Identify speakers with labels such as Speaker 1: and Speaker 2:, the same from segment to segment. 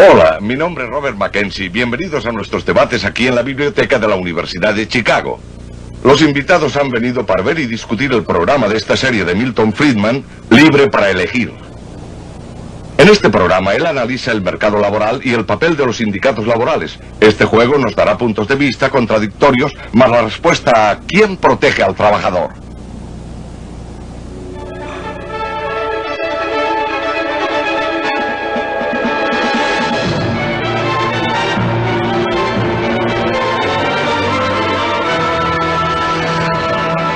Speaker 1: Hola, mi nombre es Robert Mackenzie. Bienvenidos a nuestros debates aquí en la biblioteca de la Universidad de Chicago. Los invitados han venido para ver y discutir el programa de esta serie de Milton Friedman, Libre para Elegir. En este programa, él analiza el mercado laboral y el papel de los sindicatos laborales. Este juego nos dará puntos de vista contradictorios, más la respuesta a ¿quién protege al trabajador?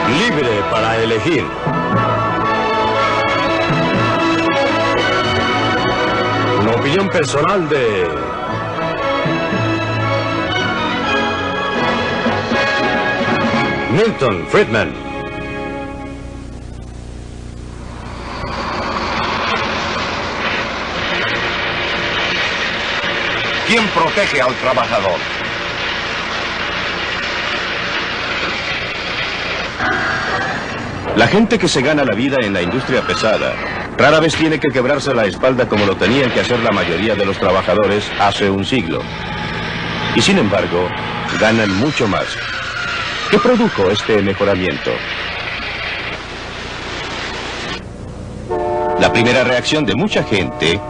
Speaker 2: Libre para elegir. Una opinión personal de Milton Friedman.
Speaker 1: ¿Quién protege al trabajador?
Speaker 3: La gente que se gana la vida en la industria pesada rara vez tiene que quebrarse la espalda como lo tenían que hacer la mayoría de los trabajadores hace un siglo. Y sin embargo, ganan mucho más. ¿Qué produjo este mejoramiento? La primera reacción de mucha gente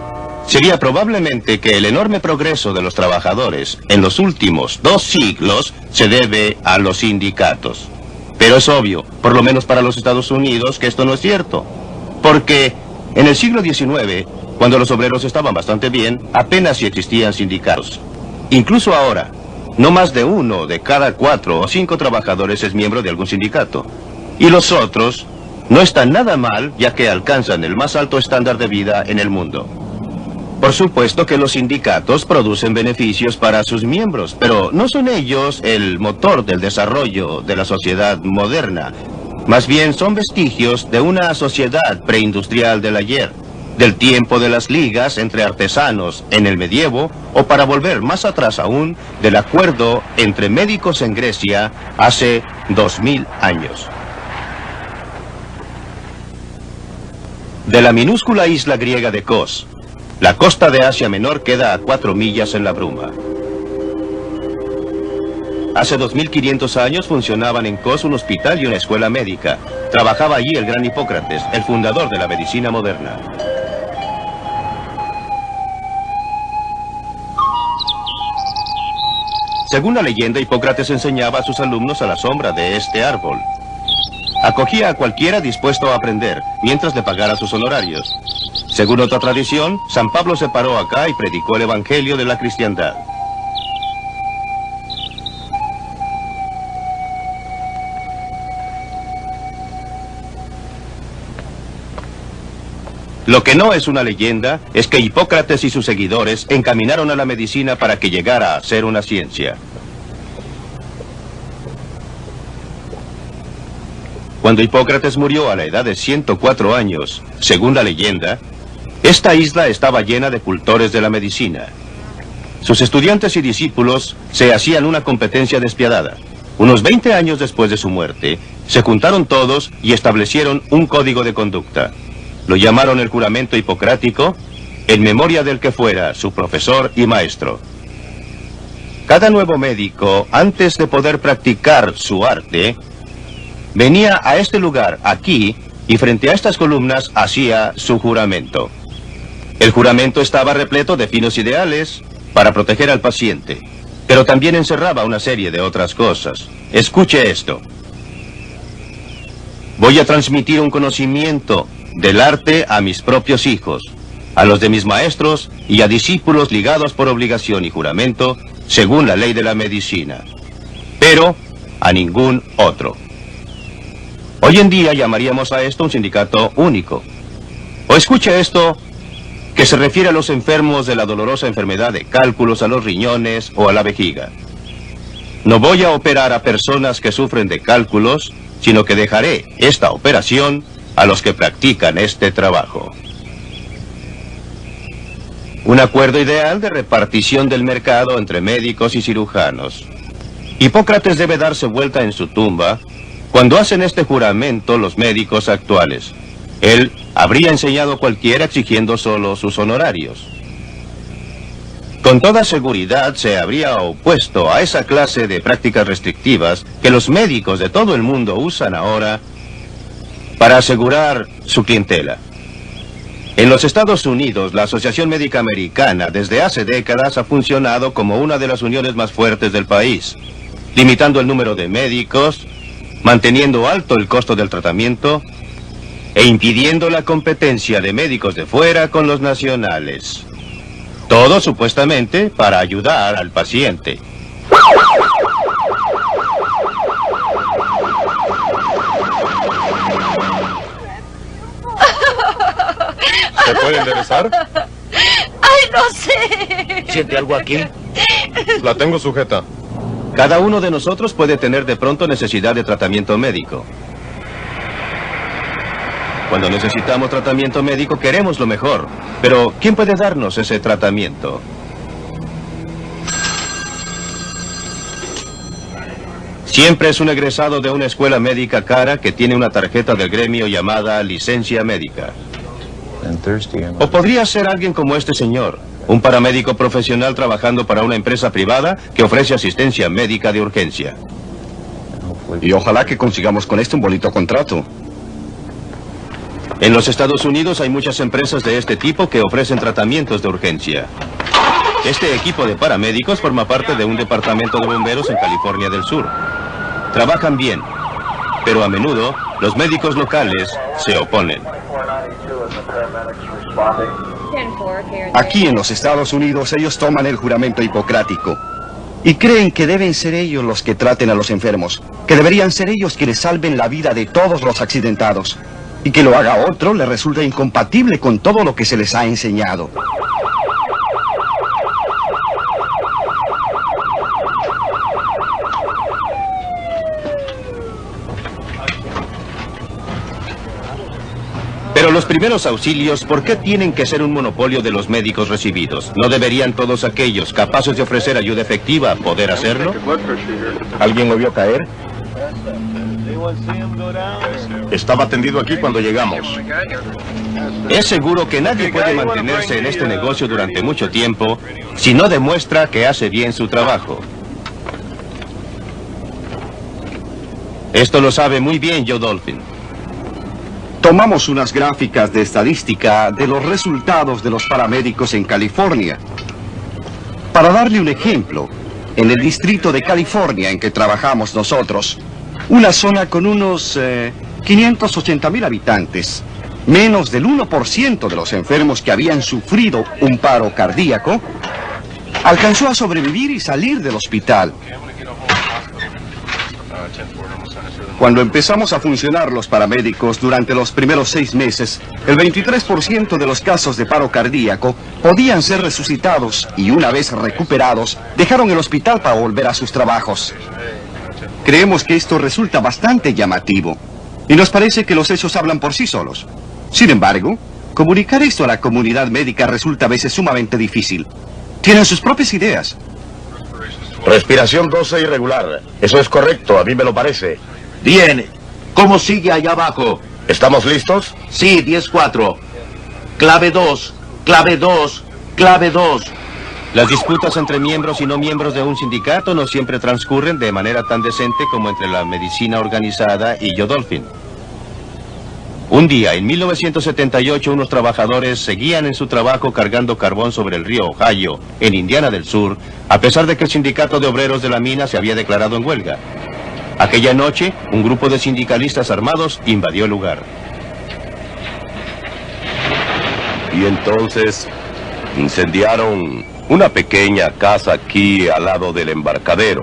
Speaker 3: sería probablemente que el enorme progreso de los trabajadores en los últimos 2 siglos se debe a los sindicatos. Pero es obvio, por lo menos para los Estados Unidos, que esto no es cierto. Porque en el siglo XIX, cuando los obreros estaban bastante bien, apenas si existían sindicatos. Incluso ahora, no más de 1 de cada 4 o 5 trabajadores es miembro de algún sindicato. Y los otros no están nada mal, ya que alcanzan el más alto estándar de vida en el mundo. Por supuesto que los sindicatos producen beneficios para sus miembros, pero no son ellos el motor del desarrollo de la sociedad moderna. Más bien son vestigios de una sociedad preindustrial del ayer, del tiempo de las ligas entre artesanos en el medievo, o para volver más atrás aún, del acuerdo entre médicos en Grecia hace 2000 años. De la minúscula isla griega de Kos, la costa de Asia Menor queda a 4 millas en la bruma. Hace 2500 años funcionaban en Kos un hospital y una escuela médica. Trabajaba allí el gran Hipócrates, el fundador de la medicina moderna. Según la leyenda, Hipócrates enseñaba a sus alumnos a la sombra de este árbol. Acogía a cualquiera dispuesto a aprender, mientras le pagara sus honorarios. Según otra tradición, San Pablo se paró acá y predicó el evangelio de la cristiandad. Lo que no es una leyenda es que Hipócrates y sus seguidores encaminaron a la medicina para que llegara a ser una ciencia. Cuando Hipócrates murió a la edad de 104 años, según la leyenda, esta isla estaba llena de cultores de la medicina. Sus estudiantes y discípulos se hacían una competencia despiadada. Unos 20 años después de su muerte, se juntaron todos y establecieron un código de conducta. Lo llamaron el juramento hipocrático, en memoria del que fuera su profesor y maestro. Cada nuevo médico, antes de poder practicar su arte, venía a este lugar, aquí, y frente a estas columnas hacía su juramento. El juramento estaba repleto de finos ideales para proteger al paciente, pero también encerraba una serie de otras cosas. Escuche esto. Voy a transmitir un conocimiento del arte a mis propios hijos, a los de mis maestros y a discípulos ligados por obligación y juramento, según la ley de la medicina, pero a ningún otro. Hoy en día llamaríamos a esto un sindicato único. O escuche esto, que se refiere a los enfermos de la dolorosa enfermedad de cálculos a los riñones o a la vejiga. No voy a operar a personas que sufren de cálculos, sino que dejaré esta operación a los que practican este trabajo. Un acuerdo ideal de repartición del mercado entre médicos y cirujanos. Hipócrates debe darse vuelta en su tumba cuando hacen este juramento los médicos actuales. Él habría enseñado a cualquiera exigiendo solo sus honorarios. Con toda seguridad se habría opuesto a esa clase de prácticas restrictivas que los médicos de todo el mundo usan ahora para asegurar su clientela. En los Estados Unidos, la Asociación Médica Americana desde hace décadas ha funcionado como una de las uniones más fuertes del país, limitando el número de médicos, manteniendo alto el costo del tratamiento e impidiendo la competencia de médicos de fuera con los nacionales. Todo supuestamente para ayudar al paciente.
Speaker 2: ¿Se puede enderezar?
Speaker 4: ¡Ay, no sé!
Speaker 2: ¿Siente algo aquí? La tengo sujeta.
Speaker 3: Cada uno de nosotros puede tener de pronto necesidad de tratamiento médico. Cuando necesitamos tratamiento médico queremos lo mejor, pero ¿quién puede darnos ese tratamiento? Siempre es un egresado de una escuela médica cara que tiene una tarjeta del gremio llamada licencia médica. O podría ser alguien como este señor, un paramédico profesional trabajando para una empresa privada que ofrece asistencia médica de urgencia.
Speaker 5: Y ojalá que consigamos con esto un bonito contrato.
Speaker 3: En los Estados Unidos hay muchas empresas de este tipo que ofrecen tratamientos de urgencia. Este equipo de paramédicos forma parte de un departamento de bomberos en California del Sur. Trabajan bien, pero a menudo los médicos locales se oponen.
Speaker 5: Aquí en los Estados Unidos ellos toman el juramento hipocrático y creen que deben ser ellos los que traten a los enfermos, que deberían ser ellos quienes salven la vida de todos los accidentados, y que lo haga otro les resulta incompatible con todo lo que se les ha enseñado.
Speaker 3: Pero los primeros auxilios, ¿por qué tienen que ser un monopolio de los médicos recibidos? ¿No deberían todos aquellos capaces de ofrecer ayuda efectiva poder hacerlo?
Speaker 2: ¿Alguien lo vio caer?
Speaker 1: Estaba tendido aquí cuando llegamos.
Speaker 3: Es seguro que nadie puede mantenerse en este negocio durante mucho tiempo si no demuestra que hace bien su trabajo. Esto lo sabe muy bien Joe Dolphin.
Speaker 5: Tomamos unas gráficas de estadística de los resultados de los paramédicos en California. Para darle un ejemplo, en el distrito de California en que trabajamos nosotros, una zona con unos 580,000 habitantes, menos del 1% de los enfermos que habían sufrido un paro cardíaco, alcanzó a sobrevivir y salir del hospital. Cuando empezamos a funcionar los paramédicos durante los primeros 6 meses, el 23% de los casos de paro cardíaco podían ser resucitados y una vez recuperados, dejaron el hospital para volver a sus trabajos. Creemos que esto resulta bastante llamativo y nos parece que los hechos hablan por sí solos. Sin embargo, comunicar esto a la comunidad médica resulta a veces sumamente difícil. Tienen sus propias ideas.
Speaker 2: Respiración 12 irregular. Eso es correcto, a mí me lo parece.
Speaker 6: Bien. ¿Cómo sigue allá abajo?
Speaker 2: ¿Estamos listos?
Speaker 6: Sí, 10-4. Clave 2, clave 2, clave 2.
Speaker 3: Las disputas entre miembros y no miembros de un sindicato no siempre transcurren de manera tan decente como entre la medicina organizada y Joe Dolphin. Un día, en 1978, unos trabajadores seguían en su trabajo cargando carbón sobre el río Ohio, en Indiana del Sur, a pesar de que el sindicato de obreros de la mina se había declarado en huelga. Aquella noche, un grupo de sindicalistas armados invadió el lugar.
Speaker 7: Y entonces incendiaron una pequeña casa aquí al lado del embarcadero.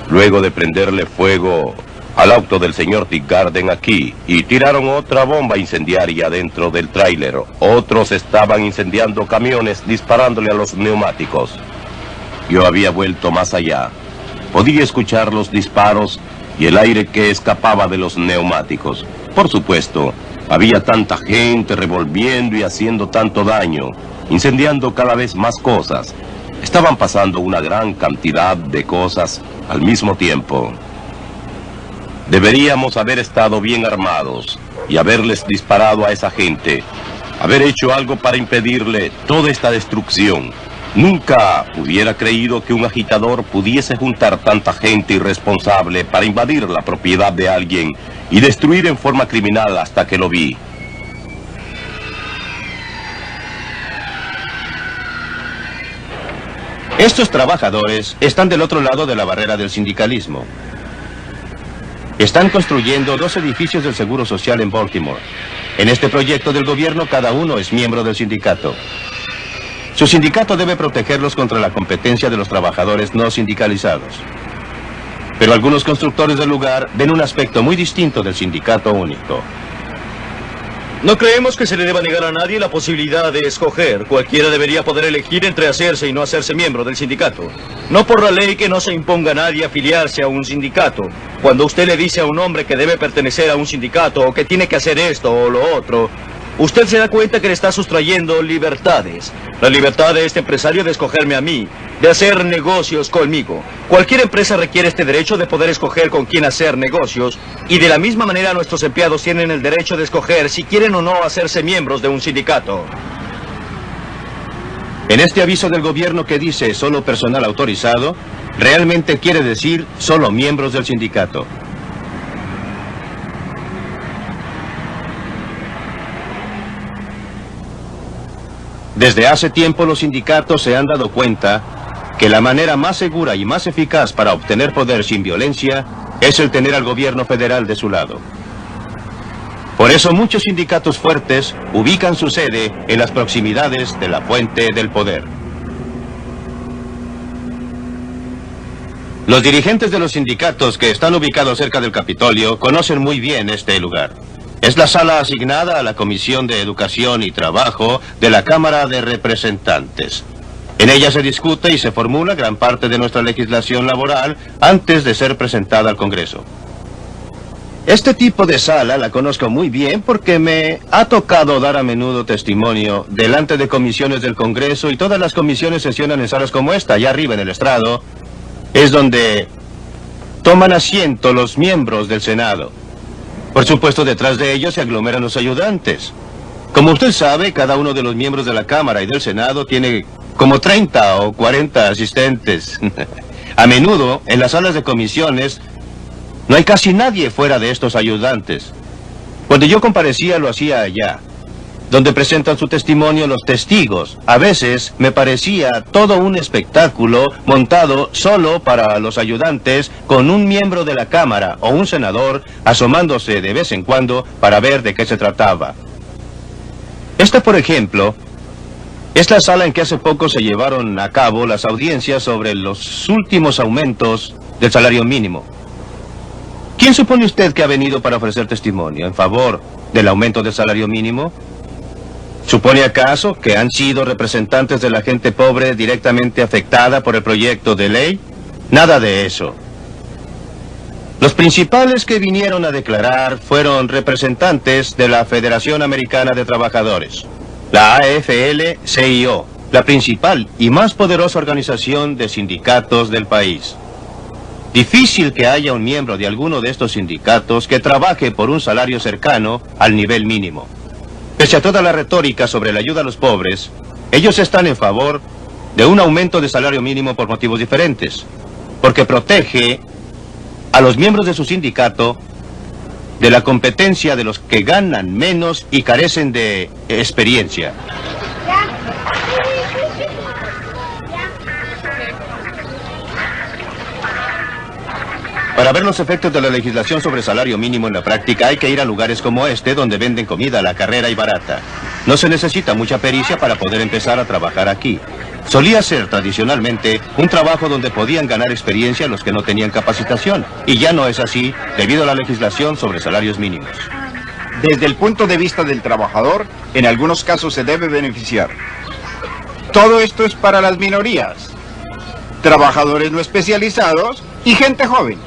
Speaker 7: Luego de prenderle fuego al auto del señor Teagarden aquí, y tiraron otra bomba incendiaria dentro del tráiler. Otros estaban incendiando camiones disparándole a los neumáticos. Yo había vuelto más allá. Podía escuchar los disparos y el aire que escapaba de los neumáticos. Por supuesto, había tanta gente revolviendo y haciendo tanto daño, incendiando cada vez más cosas. Estaban pasando una gran cantidad de cosas al mismo tiempo. Deberíamos haber estado bien armados y haberles disparado a esa gente, haber hecho algo para impedirle toda esta destrucción. Nunca hubiera creído que un agitador pudiese juntar tanta gente irresponsable para invadir la propiedad de alguien y destruir en forma criminal hasta que lo vi.
Speaker 3: Estos trabajadores están del otro lado de la barrera del sindicalismo. Están construyendo 2 edificios del Seguro Social en Baltimore. En este proyecto del gobierno, cada uno es miembro del sindicato. Su sindicato debe protegerlos contra la competencia de los trabajadores no sindicalizados. Pero algunos constructores del lugar ven un aspecto muy distinto del sindicato único.
Speaker 8: No creemos que se le deba negar a nadie la posibilidad de escoger. Cualquiera debería poder elegir entre hacerse y no hacerse miembro del sindicato. No por la ley que no se imponga a nadie afiliarse a un sindicato. Cuando usted le dice a un hombre que debe pertenecer a un sindicato o que tiene que hacer esto o lo otro, usted se da cuenta que le está sustrayendo libertades. La libertad de este empresario de escogerme a mí, de hacer negocios conmigo. Cualquier empresa requiere este derecho de poder escoger con quién hacer negocios, y de la misma manera nuestros empleados tienen el derecho de escoger si quieren o no hacerse miembros de un sindicato.
Speaker 3: En este aviso del gobierno que dice solo personal autorizado, realmente quiere decir solo miembros del sindicato. Desde hace tiempo los sindicatos se han dado cuenta que la manera más segura y más eficaz para obtener poder sin violencia es el tener al gobierno federal de su lado. Por eso muchos sindicatos fuertes ubican su sede en las proximidades de la fuente del poder. Los dirigentes de los sindicatos que están ubicados cerca del Capitolio conocen muy bien este lugar. Es la sala asignada a la Comisión de Educación y Trabajo de la Cámara de Representantes. En ella se discute y se formula gran parte de nuestra legislación laboral antes de ser presentada al Congreso. Este tipo de sala la conozco muy bien porque me ha tocado dar a menudo testimonio delante de comisiones del Congreso, y todas las comisiones sesionan en salas como esta. Allá arriba en el estrado es donde toman asiento los miembros del Senado. Por supuesto, detrás de ellos se aglomeran los ayudantes. Como usted sabe, cada uno de los miembros de la Cámara y del Senado tiene como 30 o 40 asistentes. A menudo, en las salas de comisiones, no hay casi nadie fuera de estos ayudantes. Cuando yo comparecía, lo hacía allá, donde presentan su testimonio los testigos. A veces me parecía todo un espectáculo montado solo para los ayudantes, con un miembro de la Cámara o un senador asomándose de vez en cuando para ver de qué se trataba. Esta, por ejemplo, es la sala en que hace poco se llevaron a cabo las audiencias sobre los últimos aumentos del salario mínimo. ¿Quién supone usted que ha venido para ofrecer testimonio en favor del aumento del salario mínimo? ¿Supone acaso que han sido representantes de la gente pobre directamente afectada por el proyecto de ley? Nada de eso. Los principales que vinieron a declarar fueron representantes de la Federación Americana de Trabajadores, la AFL-CIO, la principal y más poderosa organización de sindicatos del país. Difícil que haya un miembro de alguno de estos sindicatos que trabaje por un salario cercano al nivel mínimo. Pese a toda la retórica sobre la ayuda a los pobres, ellos están en favor de un aumento de salario mínimo por motivos diferentes, porque protege a los miembros de su sindicato de la competencia de los que ganan menos y carecen de experiencia. Para ver los efectos de la legislación sobre salario mínimo en la práctica, hay que ir a lugares como este, donde venden comida a la carrera y barata. No se necesita mucha pericia para poder empezar a trabajar aquí. Solía ser tradicionalmente un trabajo donde podían ganar experiencia los que no tenían capacitación, y ya no es así debido a la legislación sobre salarios mínimos.
Speaker 5: Desde el punto de vista del trabajador, en algunos casos se debe beneficiar. Todo esto es para las minorías, trabajadores no especializados y gente joven.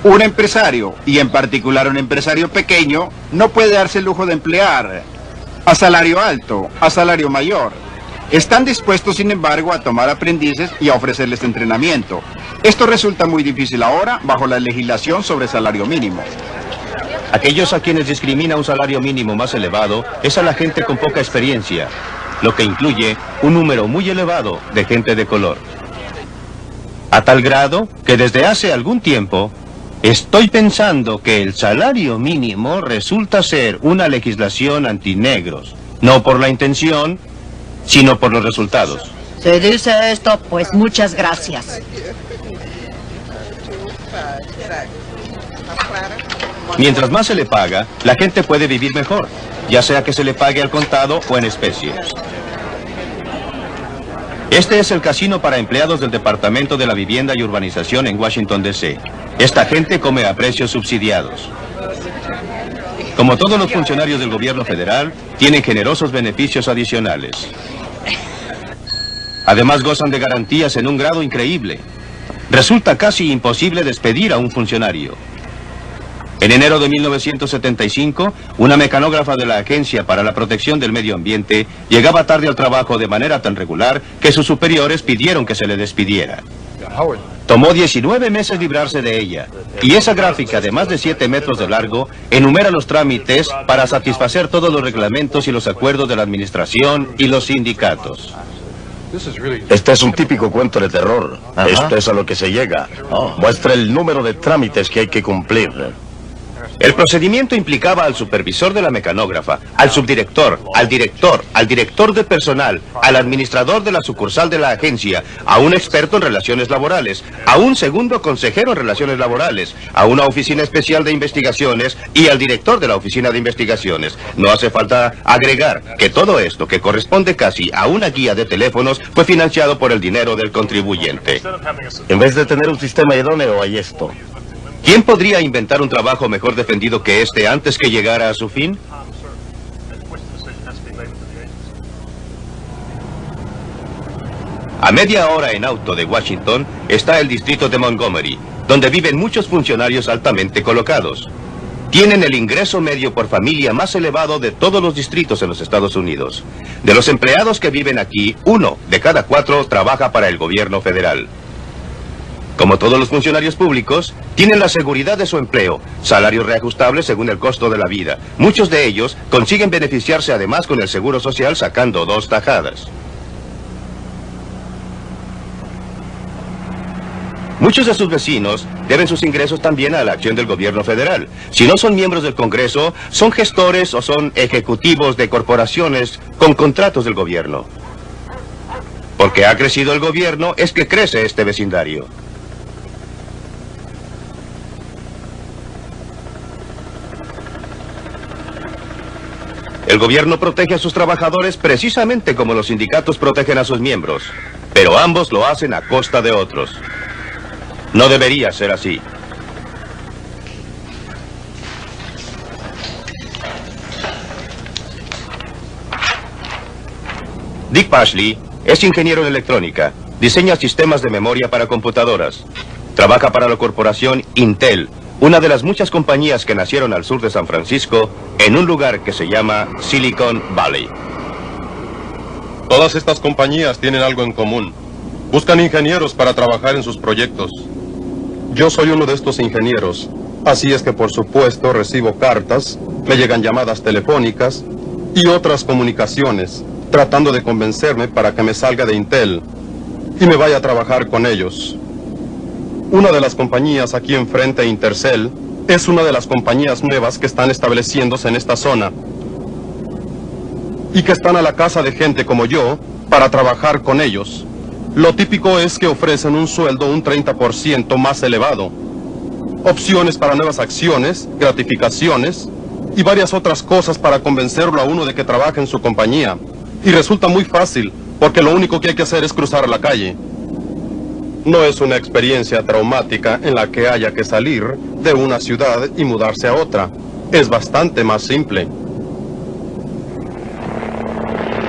Speaker 5: Un empresario, y en particular un empresario pequeño, no puede darse el lujo de emplear a salario alto, a salario mayor. Están dispuestos, sin embargo, a tomar aprendices y a ofrecerles entrenamiento. Esto resulta muy difícil ahora bajo la legislación sobre salario mínimo.
Speaker 3: Aquellos a quienes discrimina un salario mínimo más elevado es a la gente con poca experiencia, lo que incluye un número muy elevado de gente de color. A tal grado que desde hace algún tiempo estoy pensando que el salario mínimo resulta ser una legislación antinegros, no por la intención, sino por los resultados.
Speaker 4: Si dice esto, pues muchas gracias.
Speaker 3: Mientras más se le paga, la gente puede vivir mejor, ya sea que se le pague al contado o en especie. Este es el casino para empleados del Departamento de la Vivienda y Urbanización en Washington, D.C. Esta gente come a precios subsidiados. Como todos los funcionarios del gobierno federal, tienen generosos beneficios adicionales. Además, gozan de garantías en un grado increíble. Resulta casi imposible despedir a un funcionario. En enero de 1975, una mecanógrafa de la Agencia para la Protección del Medio Ambiente llegaba tarde al trabajo de manera tan regular que sus superiores pidieron que se le despidiera. Tomó 19 meses librarse de ella, y esa gráfica de más de 7 metros de largo enumera los trámites para satisfacer todos los reglamentos y los acuerdos de la administración y los sindicatos.
Speaker 2: Este es un típico cuento de terror. Esto es a lo que se llega. Muestra el número de trámites que hay que cumplir.
Speaker 3: El procedimiento implicaba al supervisor de la mecanógrafa, al subdirector, al director de personal, al administrador de la sucursal de la agencia, a un experto en relaciones laborales, a un segundo consejero en relaciones laborales, a una oficina especial de investigaciones y al director de la oficina de investigaciones. No hace falta agregar que todo esto, que corresponde casi a una guía de teléfonos, fue financiado por el dinero del contribuyente.
Speaker 2: En vez de tener un sistema idóneo, hay esto.
Speaker 3: ¿Quién podría inventar un trabajo mejor defendido que este antes que llegara a su fin? A media hora en auto de Washington está el distrito de Montgomery, donde viven muchos funcionarios altamente colocados. Tienen el ingreso medio por familia más elevado de todos los distritos en los Estados Unidos. De los empleados que viven aquí, 1 de cada 4 trabaja para el gobierno federal. Como todos los funcionarios públicos, tienen la seguridad de su empleo, salarios reajustables según el costo de la vida. Muchos de ellos consiguen beneficiarse además con el seguro social sacando 2 tajadas. Muchos de sus vecinos deben sus ingresos también a la acción del gobierno federal. Si no son miembros del Congreso, son gestores o son ejecutivos de corporaciones con contratos del gobierno. Porque ha crecido el gobierno, es que crece este vecindario. El gobierno protege a sus trabajadores precisamente como los sindicatos protegen a sus miembros, pero ambos lo hacen a costa de otros. No debería ser así. Dick Pashley es ingeniero en electrónica, diseña sistemas de memoria para computadoras. Trabaja para la corporación Intel, una de las muchas compañías que nacieron al sur de San Francisco, en un lugar que se llama Silicon Valley.
Speaker 9: Todas estas compañías tienen algo en común. Buscan ingenieros para trabajar en sus proyectos. Yo soy uno de estos ingenieros, así es que por supuesto recibo cartas, me llegan llamadas telefónicas y otras comunicaciones, tratando de convencerme para que me salga de Intel y me vaya a trabajar con ellos. Una de las compañías aquí enfrente, Intercell, es una de las compañías nuevas que están estableciéndose en esta zona y que están a la casa de gente como yo para trabajar con ellos. Lo típico es que ofrecen un sueldo un 30% más elevado, opciones para nuevas acciones, gratificaciones y varias otras cosas para convencerlo a uno de que trabaje en su compañía. Y resulta muy fácil, porque lo único que hay que hacer es cruzar la calle. No es una experiencia traumática en la que haya que salir de una ciudad y mudarse a otra. Es bastante más simple.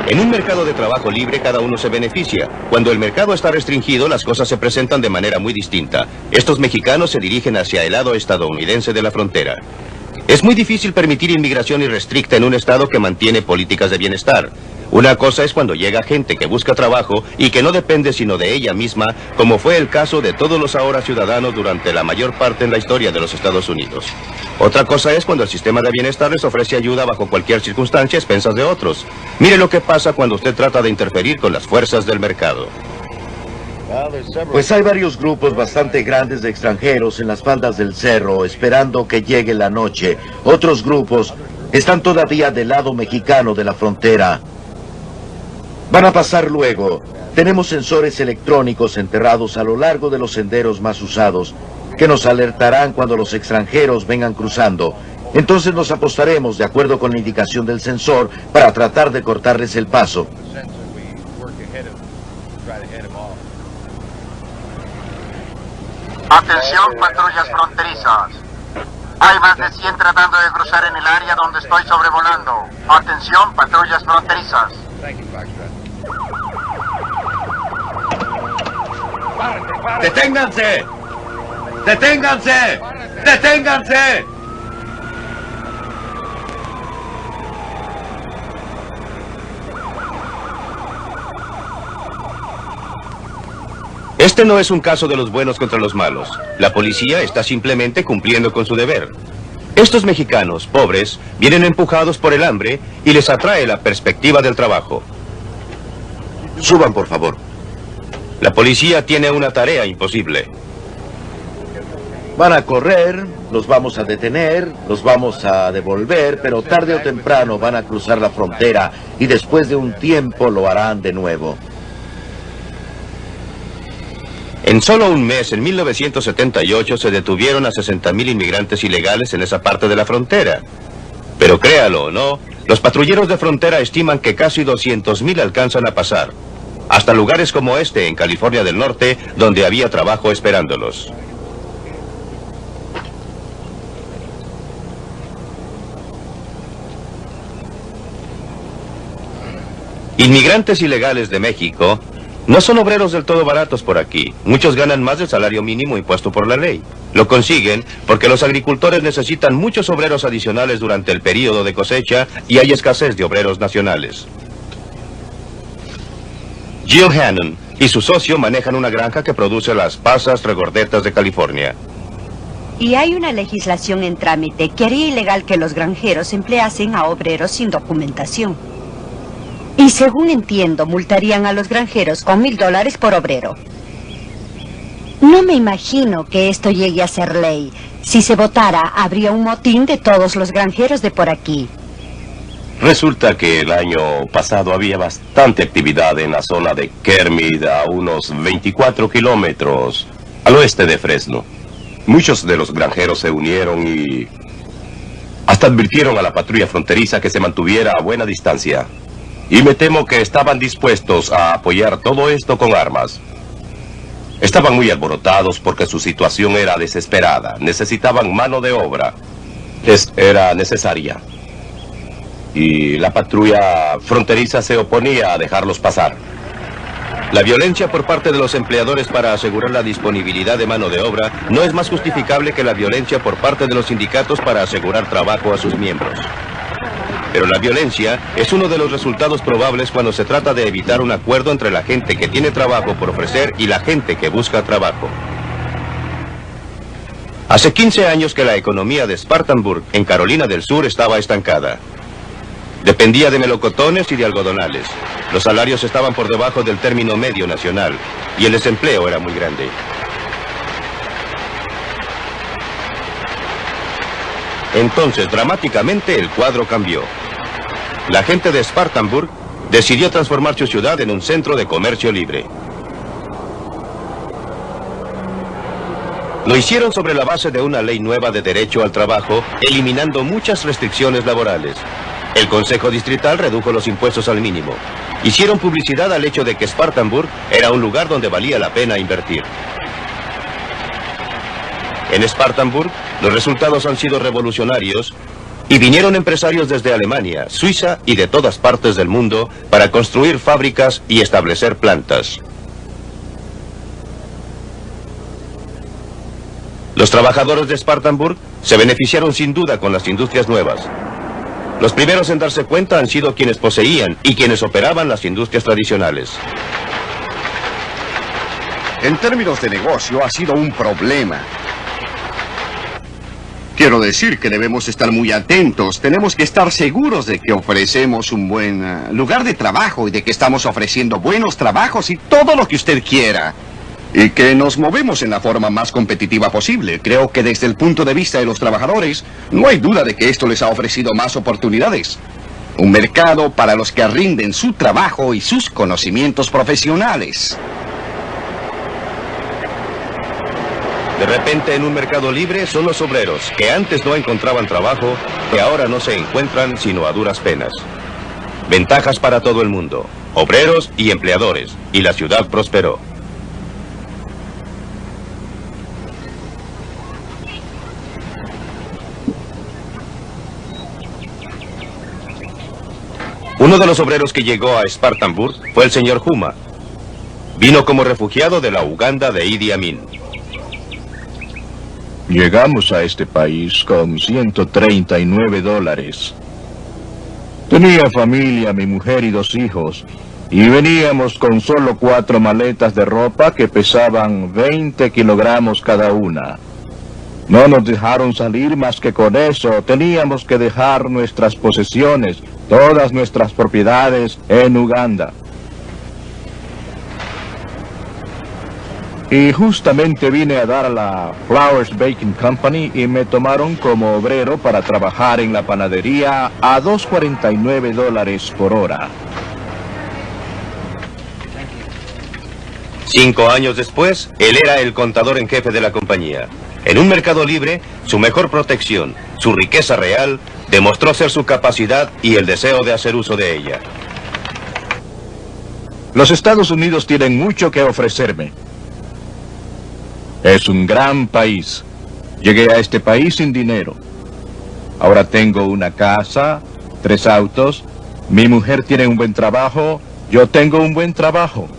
Speaker 3: En un mercado de trabajo libre, cada uno se beneficia. Cuando el mercado está restringido, las cosas se presentan de manera muy distinta. Estos mexicanos se dirigen hacia el lado estadounidense de la frontera. Es muy difícil permitir inmigración irrestricta en un estado que mantiene políticas de bienestar. Una cosa es cuando llega gente que busca trabajo y que no depende sino de ella misma, como fue el caso de todos los ahora ciudadanos durante la mayor parte en la historia de los Estados Unidos. Otra cosa es cuando el sistema de bienestar les ofrece ayuda bajo cualquier circunstancia a expensas de otros. Mire lo que pasa cuando usted trata de interferir con las fuerzas del mercado.
Speaker 6: Pues hay varios grupos bastante grandes de extranjeros en las faldas del cerro esperando que llegue la noche. Otros grupos están todavía del lado mexicano de la frontera. Van a pasar luego. Tenemos sensores electrónicos enterrados a lo largo de los senderos más usados que nos alertarán cuando los extranjeros vengan cruzando. Entonces nos apostaremos de acuerdo con la indicación del sensor para tratar de cortarles el paso.
Speaker 10: Atención, patrullas fronterizas. Hay más de 100 tratando de cruzar en el área donde estoy sobrevolando. Atención, patrullas fronterizas.
Speaker 6: ¡Deténganse! ¡Deténganse! ¡Deténganse!
Speaker 3: Este no es un caso de los buenos contra los malos. La policía está simplemente cumpliendo con su deber. Estos mexicanos, pobres, vienen empujados por el hambre y les atrae la perspectiva del trabajo.
Speaker 6: Suban, por favor.
Speaker 3: La policía tiene una tarea imposible.
Speaker 6: Van a correr, los vamos a detener, los vamos a devolver, pero tarde o temprano van a cruzar la frontera y después de un tiempo lo harán de nuevo.
Speaker 3: En solo un mes, en 1978, se detuvieron a 60,000 inmigrantes ilegales en esa parte de la frontera. Pero créalo o no, los patrulleros de frontera estiman que casi 200,000 alcanzan a pasar. Hasta lugares como este, en California del Norte, donde había trabajo esperándolos. Inmigrantes ilegales de México no son obreros del todo baratos por aquí. Muchos ganan más del salario mínimo impuesto por la ley. Lo consiguen porque los agricultores necesitan muchos obreros adicionales durante el período de cosecha y hay escasez de obreros nacionales. Jill Hannon y su socio manejan una granja que produce las pasas regordetas de California.
Speaker 4: Y hay una legislación en trámite que haría ilegal que los granjeros empleasen a obreros sin documentación. Y según entiendo, multarían a los granjeros con $1,000 por obrero. No me imagino que esto llegue a ser ley. Si se votara, habría un motín de todos los granjeros de por aquí.
Speaker 7: Resulta que el año pasado había bastante actividad en la zona de Kermit, a unos 24 kilómetros al oeste de Fresno. Muchos de los granjeros se unieron y hasta advirtieron a la patrulla fronteriza que se mantuviera a buena distancia. Y me temo que estaban dispuestos a apoyar todo esto con armas. Estaban muy alborotados porque su situación era desesperada. Necesitaban mano de obra. Era necesaria. Y la patrulla fronteriza se oponía a dejarlos pasar.
Speaker 3: La violencia por parte de los empleadores para asegurar la disponibilidad de mano de obra no es más justificable que la violencia por parte de los sindicatos para asegurar trabajo a sus miembros. Pero la violencia es uno de los resultados probables cuando se trata de evitar un acuerdo entre la gente que tiene trabajo por ofrecer y la gente que busca trabajo. Hace 15 años que la economía de Spartanburg, en Carolina del Sur, estaba estancada. Dependía de melocotones y de algodonales. Los salarios estaban por debajo del término medio nacional y el desempleo era muy grande. Entonces, dramáticamente, el cuadro cambió. La gente de Spartanburg decidió transformar su ciudad en un centro de comercio libre. Lo hicieron sobre la base de una ley nueva de derecho al trabajo, eliminando muchas restricciones laborales. El Consejo Distrital redujo los impuestos al mínimo. Hicieron publicidad al hecho de que Spartanburg era un lugar donde valía la pena invertir. En Spartanburg, los resultados han sido revolucionarios y vinieron empresarios desde Alemania, Suiza y de todas partes del mundo para construir fábricas y establecer plantas. Los trabajadores de Spartanburg se beneficiaron sin duda con las industrias nuevas. Los primeros en darse cuenta han sido quienes poseían y quienes operaban las industrias tradicionales.
Speaker 5: En términos de negocio ha sido un problema. Quiero decir que debemos estar muy atentos. Tenemos que estar seguros de que ofrecemos un buen lugar de trabajo y de que estamos ofreciendo buenos trabajos y todo lo que usted quiera. Y que nos movemos en la forma más competitiva posible. Creo que desde el punto de vista de los trabajadores, no hay duda de que esto les ha ofrecido más oportunidades. Un mercado para los que rinden su trabajo y sus conocimientos profesionales.
Speaker 3: De repente, en un mercado libre son los obreros, que antes no encontraban trabajo, que ahora no se encuentran sino a duras penas. Ventajas para todo el mundo, obreros y empleadores, y la ciudad prosperó. Uno de los obreros que llegó a Spartanburg fue el señor Huma. Vino como refugiado de la Uganda de Idi Amin.
Speaker 11: Llegamos a este país con $139. Tenía familia, mi mujer y 2 hijos, y veníamos con solo 4 maletas de ropa que pesaban 20 kilogramos cada una. No nos dejaron salir más que con eso. Teníamos que dejar nuestras posesiones, todas nuestras propiedades en Uganda. Y justamente vine a dar a la Flowers Baking Company y me tomaron como obrero para trabajar en la panadería a $2.49 por hora.
Speaker 3: 5 años después, él era el contador en jefe de la compañía. En un mercado libre, su mejor protección, su riqueza real, demostró ser su capacidad y el deseo de hacer uso de ella.
Speaker 11: Los Estados Unidos tienen mucho que ofrecerme. Es un gran país. Llegué a este país sin dinero. Ahora tengo una casa, 3 autos, mi mujer tiene un buen trabajo, yo tengo un buen trabajo.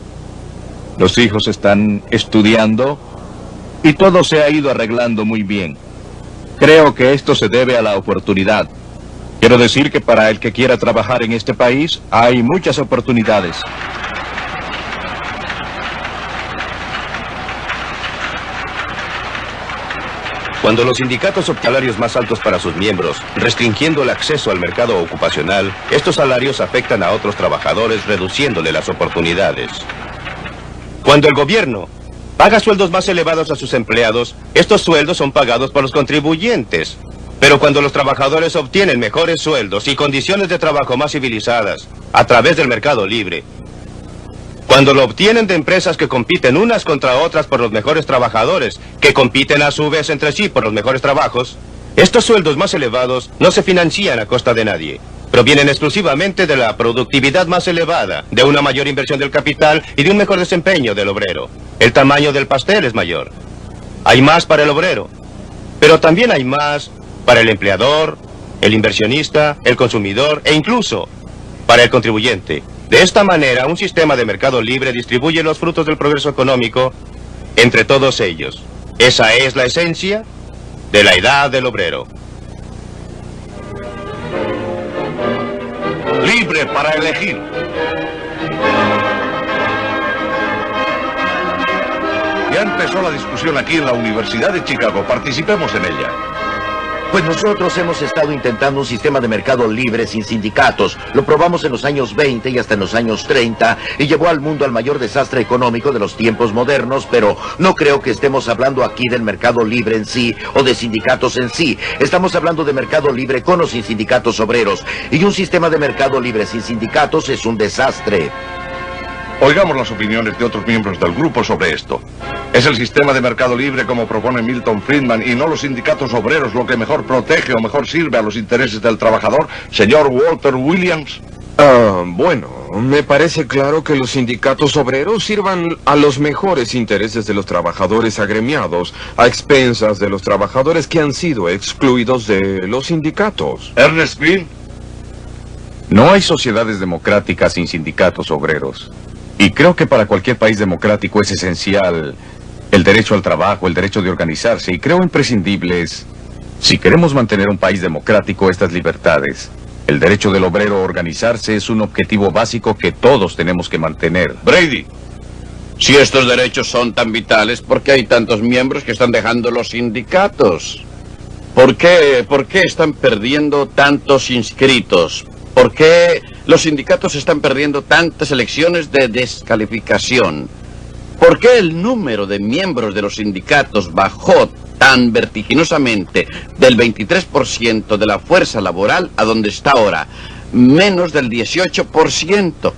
Speaker 11: Los hijos están estudiando y todo se ha ido arreglando muy bien. Creo que esto se debe a la oportunidad. Quiero decir que para el que quiera trabajar en este país hay muchas oportunidades.
Speaker 3: Cuando los sindicatos optan salarios más altos para sus miembros, restringiendo el acceso al mercado ocupacional, estos salarios afectan a otros trabajadores, reduciéndole las oportunidades. Cuando el gobierno paga sueldos más elevados a sus empleados, estos sueldos son pagados por los contribuyentes. Pero cuando los trabajadores obtienen mejores sueldos y condiciones de trabajo más civilizadas a través del mercado libre, cuando lo obtienen de empresas que compiten unas contra otras por los mejores trabajadores, que compiten a su vez entre sí por los mejores trabajos, estos sueldos más elevados no se financian a costa de nadie. Provienen exclusivamente de la productividad más elevada, de una mayor inversión del capital y de un mejor desempeño del obrero. El tamaño del pastel es mayor. Hay más para el obrero, pero también hay más para el empleador, el inversionista, el consumidor e incluso para el contribuyente. De esta manera, un sistema de mercado libre distribuye los frutos del progreso económico entre todos ellos. Esa es la esencia de la edad del obrero.
Speaker 1: Libre para elegir. Ya empezó la discusión aquí en la Universidad de Chicago. Participemos en ella.
Speaker 6: Pues nosotros hemos estado intentando un sistema de mercado libre sin sindicatos. Lo probamos en los años 20 y hasta en los años 30 y llevó al mundo al mayor desastre económico de los tiempos modernos, pero no creo que estemos hablando aquí del mercado libre en sí o de sindicatos en sí. Estamos hablando de mercado libre con o sin sindicatos obreros. Y un sistema de mercado libre sin sindicatos es un desastre.
Speaker 1: Oigamos las opiniones de otros miembros del grupo sobre esto. ¿Es el sistema de mercado libre como propone Milton Friedman y no los sindicatos obreros lo que mejor protege o mejor sirve a los intereses del trabajador? Señor Walter Williams.
Speaker 12: Bueno, me parece claro que los sindicatos obreros sirvan a los mejores intereses de los trabajadores agremiados, a expensas de los trabajadores que han sido excluidos de los sindicatos.
Speaker 1: Ernest Green.
Speaker 11: No hay sociedades democráticas sin sindicatos obreros. Y creo que para cualquier país democrático es esencial el derecho al trabajo, el derecho de organizarse, y creo imprescindibles, si queremos mantener un país democrático, estas libertades. El derecho del obrero a organizarse es un objetivo básico que todos tenemos que mantener.
Speaker 2: Brady, si estos derechos son tan vitales, ¿por qué hay tantos miembros que están dejando los sindicatos? ¿Por qué están perdiendo tantos inscritos? ¿Por qué los sindicatos están perdiendo tantas elecciones de descalificación? ¿Por qué el número de miembros de los sindicatos bajó tan vertiginosamente del 23% de la fuerza laboral a donde está ahora? Menos del 18%.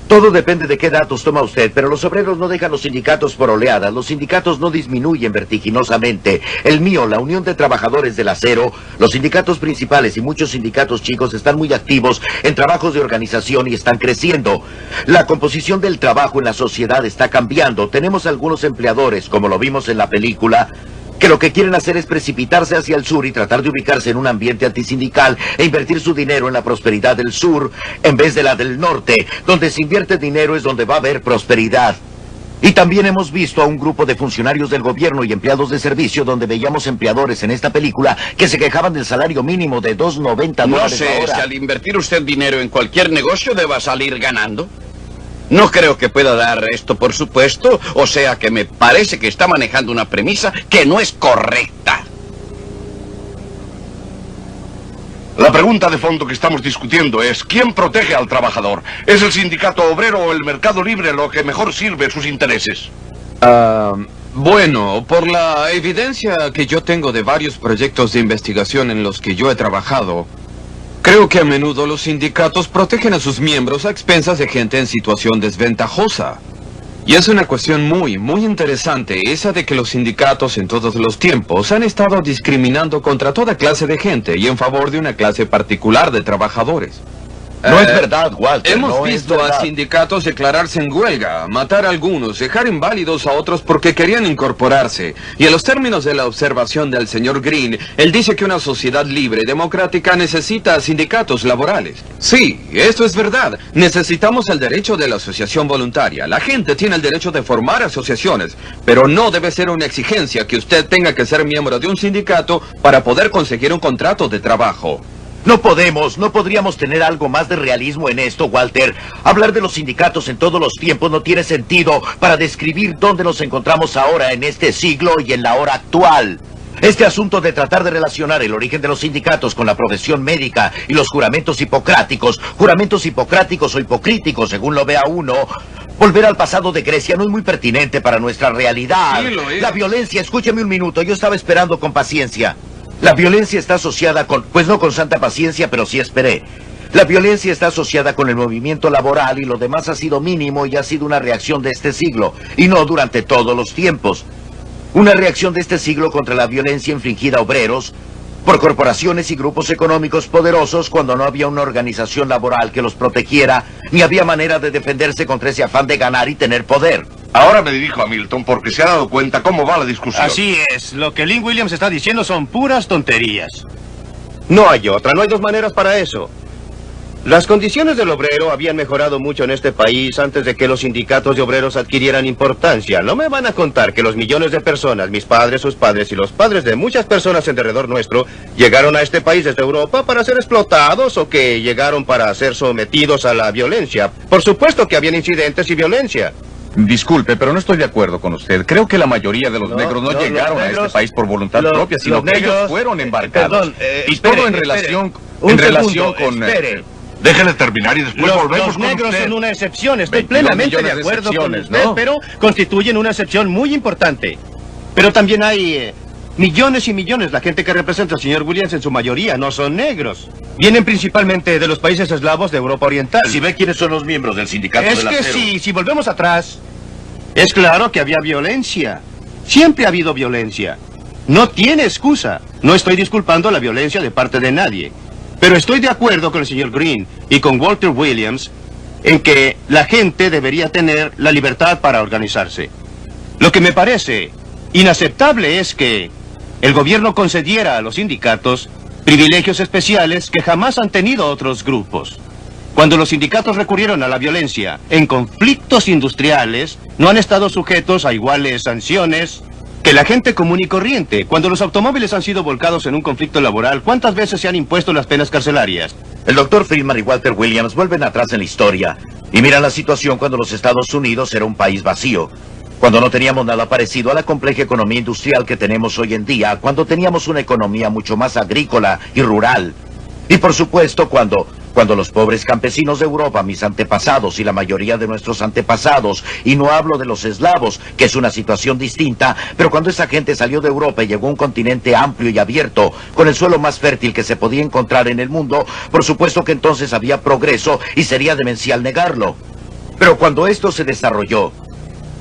Speaker 6: Todo depende de qué datos toma usted, pero los obreros no dejan los sindicatos por oleadas. Los sindicatos no disminuyen vertiginosamente. El mío, la Unión de Trabajadores del Acero, los sindicatos principales y muchos sindicatos chicos están muy activos en trabajos de organización y están creciendo. La composición del trabajo en la sociedad está cambiando. Tenemos algunos empleadores, como lo vimos en la película, que lo que quieren hacer es precipitarse hacia el sur y tratar de ubicarse en un ambiente antisindical e invertir su dinero en la prosperidad del sur en vez de la del norte. Donde se invierte dinero es donde va a haber prosperidad. Y también hemos visto a un grupo de funcionarios del gobierno y empleados de servicio donde veíamos empleadores en esta película que se quejaban del salario mínimo de $2.90
Speaker 2: No sé si al invertir usted dinero en cualquier negocio deba salir ganando. No creo que pueda dar esto por supuesto, o sea que me parece que está manejando una premisa que no es correcta.
Speaker 1: La pregunta de fondo que estamos discutiendo es, ¿quién protege al trabajador? ¿Es el sindicato obrero o el mercado libre lo que mejor sirve sus intereses?
Speaker 12: Bueno, por la evidencia que yo tengo de varios proyectos de investigación en los que yo he trabajado, creo que a menudo los sindicatos protegen a sus miembros a expensas de gente en situación desventajosa. Y es una cuestión muy interesante esa de que los sindicatos en todos los tiempos han estado discriminando contra toda clase de gente y en favor de una clase particular de trabajadores.
Speaker 2: No es verdad, Walter.
Speaker 12: Hemos visto a sindicatos declararse en huelga, matar a algunos, dejar inválidos a otros porque querían incorporarse. Y en los términos de la observación del señor Green, él dice que una sociedad libre y democrática necesita sindicatos laborales. Sí, esto es verdad. Necesitamos el derecho de la asociación voluntaria. La gente tiene el derecho de formar asociaciones, pero no debe ser una exigencia que usted tenga que ser miembro de un sindicato para poder conseguir un contrato de trabajo.
Speaker 6: No podríamos tener algo más de realismo en esto, Walter. Hablar de los sindicatos en todos los tiempos no tiene sentido para describir dónde nos encontramos ahora en este siglo y en la hora actual. Este asunto de tratar de relacionar el origen de los sindicatos con la profesión médica y los juramentos hipocráticos o hipocríticos, según lo vea uno, volver al pasado de Grecia no es muy pertinente para nuestra realidad.
Speaker 12: Sí, lo es.
Speaker 6: La violencia, escúcheme un minuto, yo estaba esperando con paciencia. La violencia está asociada con, pues no con santa paciencia, pero sí esperé. La violencia está asociada con el movimiento laboral y lo demás ha sido mínimo y ha sido una reacción de este siglo, y no durante todos los tiempos. Una reacción de este siglo contra la violencia infligida a obreros por corporaciones y grupos económicos poderosos cuando no había una organización laboral que los protegiera, ni había manera de defenderse contra ese afán de ganar y tener poder.
Speaker 1: Ahora me dirijo a Milton porque se ha dado cuenta cómo va la discusión.
Speaker 8: Así es, lo que Lynn Williams está diciendo son puras tonterías. No hay otra, no hay dos maneras para eso. Las condiciones del obrero habían mejorado mucho en este país antes de que los sindicatos de obreros adquirieran importancia. No me van a contar que los millones de personas, mis padres, sus padres y los padres de muchas personas en derredor nuestro, llegaron a este país desde Europa para ser explotados o que llegaron para ser sometidos a la violencia. Por supuesto que habían incidentes y violencia.
Speaker 11: Disculpe, pero no estoy de acuerdo con usted. Creo que la mayoría de los negros no llegaron a este país por voluntad propia, sino que ellos fueron embarcados. Y todo en relación con...
Speaker 1: Déjele terminar y después volvemos con
Speaker 8: negros
Speaker 1: usted.
Speaker 8: son una excepción, estoy plenamente de acuerdo con usted,
Speaker 11: ¿no?
Speaker 8: Pero constituyen una excepción muy importante. Pero también hay millones y millones. La gente que representa al señor Williams en su mayoría no son negros. Vienen principalmente de los países eslavos de Europa Oriental.
Speaker 6: Si ve quiénes son los miembros del sindicato
Speaker 8: Es
Speaker 6: del
Speaker 8: que
Speaker 6: acero.
Speaker 8: si volvemos atrás, es claro que había violencia. Siempre ha habido violencia. No tiene excusa. No estoy disculpando la violencia de parte de nadie. Pero estoy de acuerdo con el señor Green y con Walter Williams en que la gente debería tener la libertad para organizarse. Lo que me parece inaceptable es que el gobierno concediera a los sindicatos privilegios especiales que jamás han tenido otros grupos. Cuando los sindicatos recurrieron a la violencia en conflictos industriales, no han estado sujetos a iguales sanciones que la gente común y corriente. Cuando los automóviles han sido volcados en un conflicto laboral, ¿cuántas veces se han impuesto las penas carcelarias?
Speaker 6: El Dr. Friedman y Walter Williams vuelven atrás en la historia y miran la situación cuando los Estados Unidos era un país vacío, cuando no teníamos nada parecido a la compleja economía industrial que tenemos hoy en día, cuando teníamos una economía mucho más agrícola y rural. Y por supuesto cuando los pobres campesinos de Europa, mis antepasados y la mayoría de nuestros antepasados, y no hablo de los eslavos, que es una situación distinta, pero cuando esa gente salió de Europa y llegó a un continente amplio y abierto, con el suelo más fértil que se podía encontrar en el mundo, por supuesto que entonces había progreso y sería demencial negarlo. Pero cuando esto se desarrolló,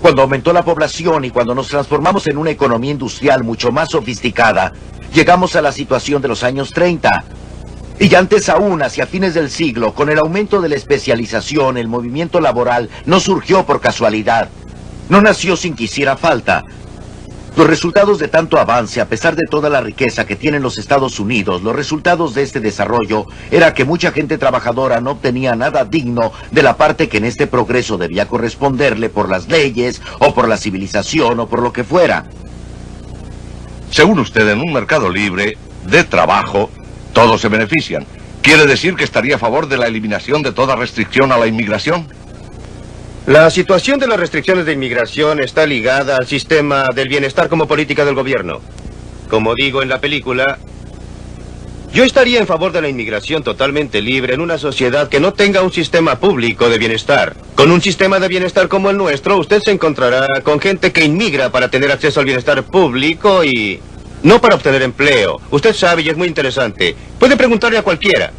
Speaker 6: cuando aumentó la población y cuando nos transformamos en una economía industrial mucho más sofisticada, llegamos a la situación de los años 30. Y antes aún, hacia fines del siglo, con el aumento de la especialización, el movimiento laboral no surgió por casualidad. No nació sin que hiciera falta. Los resultados de tanto avance, a pesar de toda la riqueza que tienen los Estados Unidos, los resultados de este desarrollo era que mucha gente trabajadora no obtenía nada digno de la parte que en este progreso debía corresponderle por las leyes, o por la civilización, o por lo que fuera.
Speaker 1: Según usted, en un mercado libre de trabajo, todos se benefician. ¿Quiere decir que estaría a favor de la eliminación de toda restricción a la inmigración?
Speaker 3: La situación de las restricciones de inmigración está ligada al sistema del bienestar como política del gobierno. Como digo en la película, yo estaría en favor de la inmigración totalmente libre en una sociedad que no tenga un sistema público de bienestar. Con un sistema de bienestar como el nuestro, usted se encontrará con gente que inmigra para tener acceso al bienestar público y no para obtener empleo. Usted sabe y es muy interesante. Puede preguntarle a cualquiera.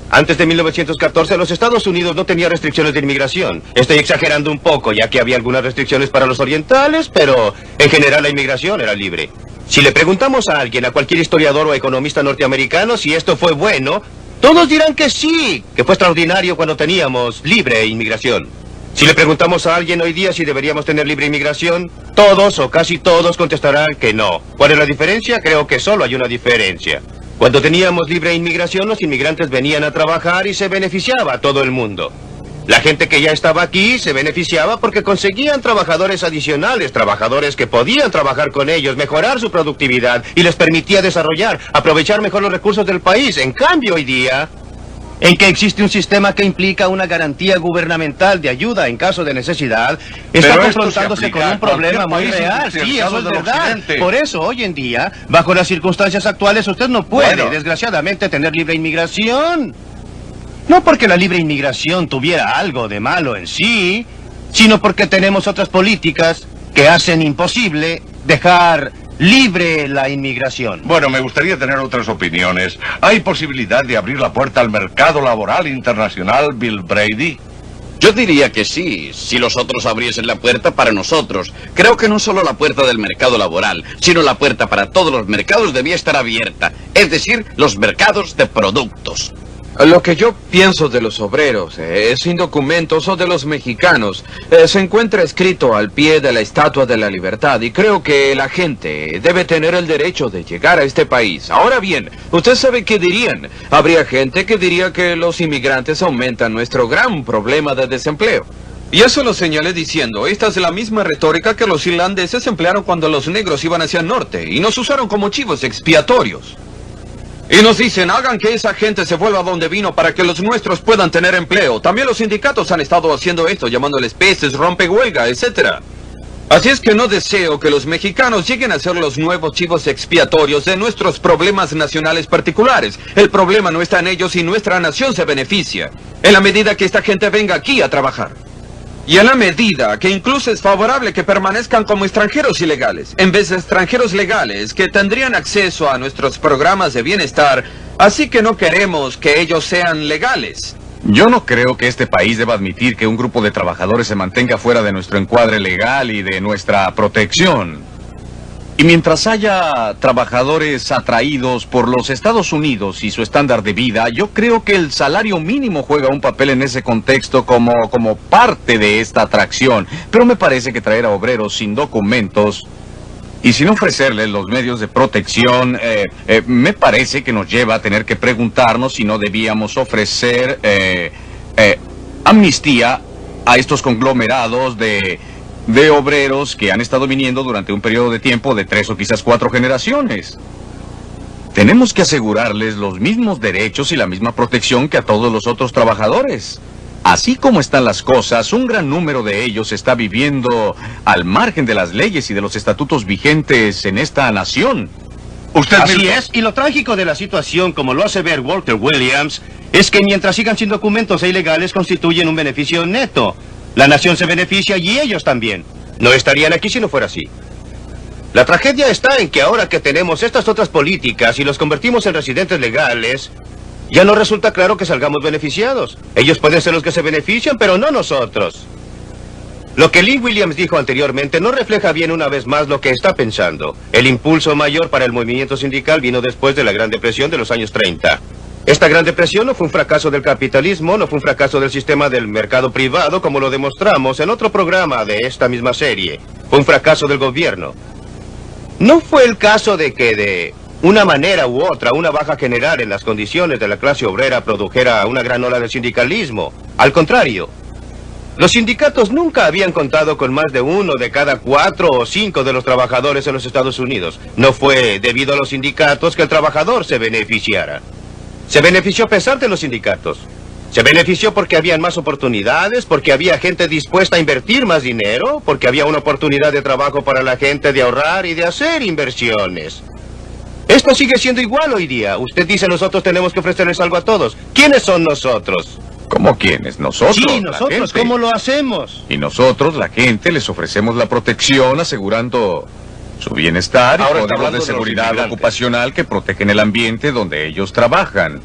Speaker 3: Antes de 1914, los Estados Unidos no tenía restricciones de inmigración. Estoy exagerando un poco, ya que había algunas restricciones para los orientales, pero en general la inmigración era libre. Si le preguntamos a alguien, a cualquier historiador o economista norteamericano, si esto fue bueno, todos dirán que sí, que fue extraordinario cuando teníamos libre inmigración. Si le preguntamos a alguien hoy día si deberíamos tener libre inmigración, todos o casi todos contestarán que no. ¿Cuál es la diferencia? Creo que solo hay una diferencia. Cuando teníamos libre inmigración, los inmigrantes venían a trabajar y se beneficiaba a todo el mundo. La gente que ya estaba aquí se beneficiaba porque conseguían trabajadores adicionales, trabajadores que podían trabajar con ellos, mejorar su productividad y les permitía desarrollar, aprovechar mejor los recursos del país. En cambio, hoy día, en que existe un sistema que implica una garantía gubernamental de ayuda en caso de necesidad, está confrontándose con un problema muy real. Sí, eso es verdad. Por eso, hoy en día, bajo las circunstancias actuales, usted no puede, desgraciadamente, tener libre inmigración. No porque la libre inmigración tuviera algo de malo en sí, sino porque tenemos otras políticas que hacen imposible dejar libre la inmigración.
Speaker 1: Bueno, me gustaría tener otras opiniones. ¿Hay posibilidad de abrir la puerta al mercado laboral internacional, Bill Brady?
Speaker 2: Yo diría que sí, si los otros abriesen la puerta para nosotros. Creo que no solo la puerta del mercado laboral, sino la puerta para todos los mercados debía estar abierta. Es decir, los mercados de productos.
Speaker 12: Lo que yo pienso de los obreros, sin documentos, o de los mexicanos, se encuentra escrito al pie de la Estatua de la Libertad, y creo que la gente debe tener el derecho de llegar a este país. Ahora bien, ¿usted sabe qué dirían? Habría gente que diría que los inmigrantes aumentan nuestro gran problema de desempleo. Y eso lo señalé diciendo, esta es la misma retórica que los irlandeses emplearon cuando los negros iban hacia el norte, y nos usaron como chivos expiatorios. Y nos dicen, hagan que esa gente se vuelva donde vino para que los nuestros puedan tener empleo. También los sindicatos han estado haciendo esto, llamándoles peces, rompehuelga, etc. Así es que no deseo que los mexicanos lleguen a ser los nuevos chivos expiatorios de nuestros problemas nacionales particulares. El problema no está en ellos y nuestra nación se beneficia, en la medida que esta gente venga aquí a trabajar. Y en la medida que incluso es favorable que permanezcan como extranjeros ilegales, en vez de extranjeros legales que tendrían acceso a nuestros programas de bienestar, así que no queremos que ellos sean legales.
Speaker 11: Yo no creo que este país deba admitir que un grupo de trabajadores se mantenga fuera de nuestro encuadre legal y de nuestra protección. Y mientras haya trabajadores atraídos por los Estados Unidos y su estándar de vida, yo creo que el salario mínimo juega un papel en ese contexto como parte de esta atracción. Pero me parece que traer a obreros sin documentos y sin ofrecerles los medios de protección, me parece que nos lleva a tener que preguntarnos si no debíamos ofrecer amnistía a estos conglomerados de obreros que han estado viniendo durante un periodo de tiempo de 3 o quizás 4 generaciones.
Speaker 13: Tenemos que asegurarles los mismos derechos y la misma protección que a todos los otros trabajadores. Así como están las cosas, un gran número de ellos está viviendo al margen de las leyes y de los estatutos vigentes en esta nación.
Speaker 3: Así es, y lo trágico de la situación, como lo hace ver Walter Williams, es que mientras sigan sin documentos e ilegales constituyen un beneficio neto. La nación se beneficia y ellos también. No estarían aquí si no fuera así. La tragedia está en que ahora que tenemos estas otras políticas y los convertimos en residentes legales, ya no resulta claro que salgamos beneficiados. Ellos pueden ser los que se benefician, pero no nosotros. Lo que Lee Williams dijo anteriormente no refleja bien una vez más lo que está pensando. El impulso mayor para el movimiento sindical vino después de la Gran Depresión de los años 30. Esta Gran Depresión no fue un fracaso del capitalismo, no fue un fracaso del sistema del mercado privado, como lo demostramos en otro programa de esta misma serie. Fue un fracaso del gobierno. No fue el caso de que de una manera u otra, una baja general en las condiciones de la clase obrera produjera una gran ola de sindicalismo. Al contrario, los sindicatos nunca habían contado con más de 1 de cada 4 o 5 de los trabajadores en los Estados Unidos. No fue debido a los sindicatos que el trabajador se beneficiara. Se benefició a pesar de los sindicatos. Se benefició porque habían más oportunidades, porque había gente dispuesta a invertir más dinero, porque había una oportunidad de trabajo para la gente de ahorrar y de hacer inversiones. Esto sigue siendo igual hoy día. Usted dice nosotros tenemos que ofrecerles algo a todos. ¿Quiénes son nosotros?
Speaker 13: ¿Cómo quiénes? ¿Nosotros?
Speaker 3: Sí, nosotros. ¿Cómo lo hacemos?
Speaker 13: Y nosotros, la gente, les ofrecemos la protección asegurando su bienestar y códigos de seguridad ocupacional que protegen el ambiente donde ellos trabajan.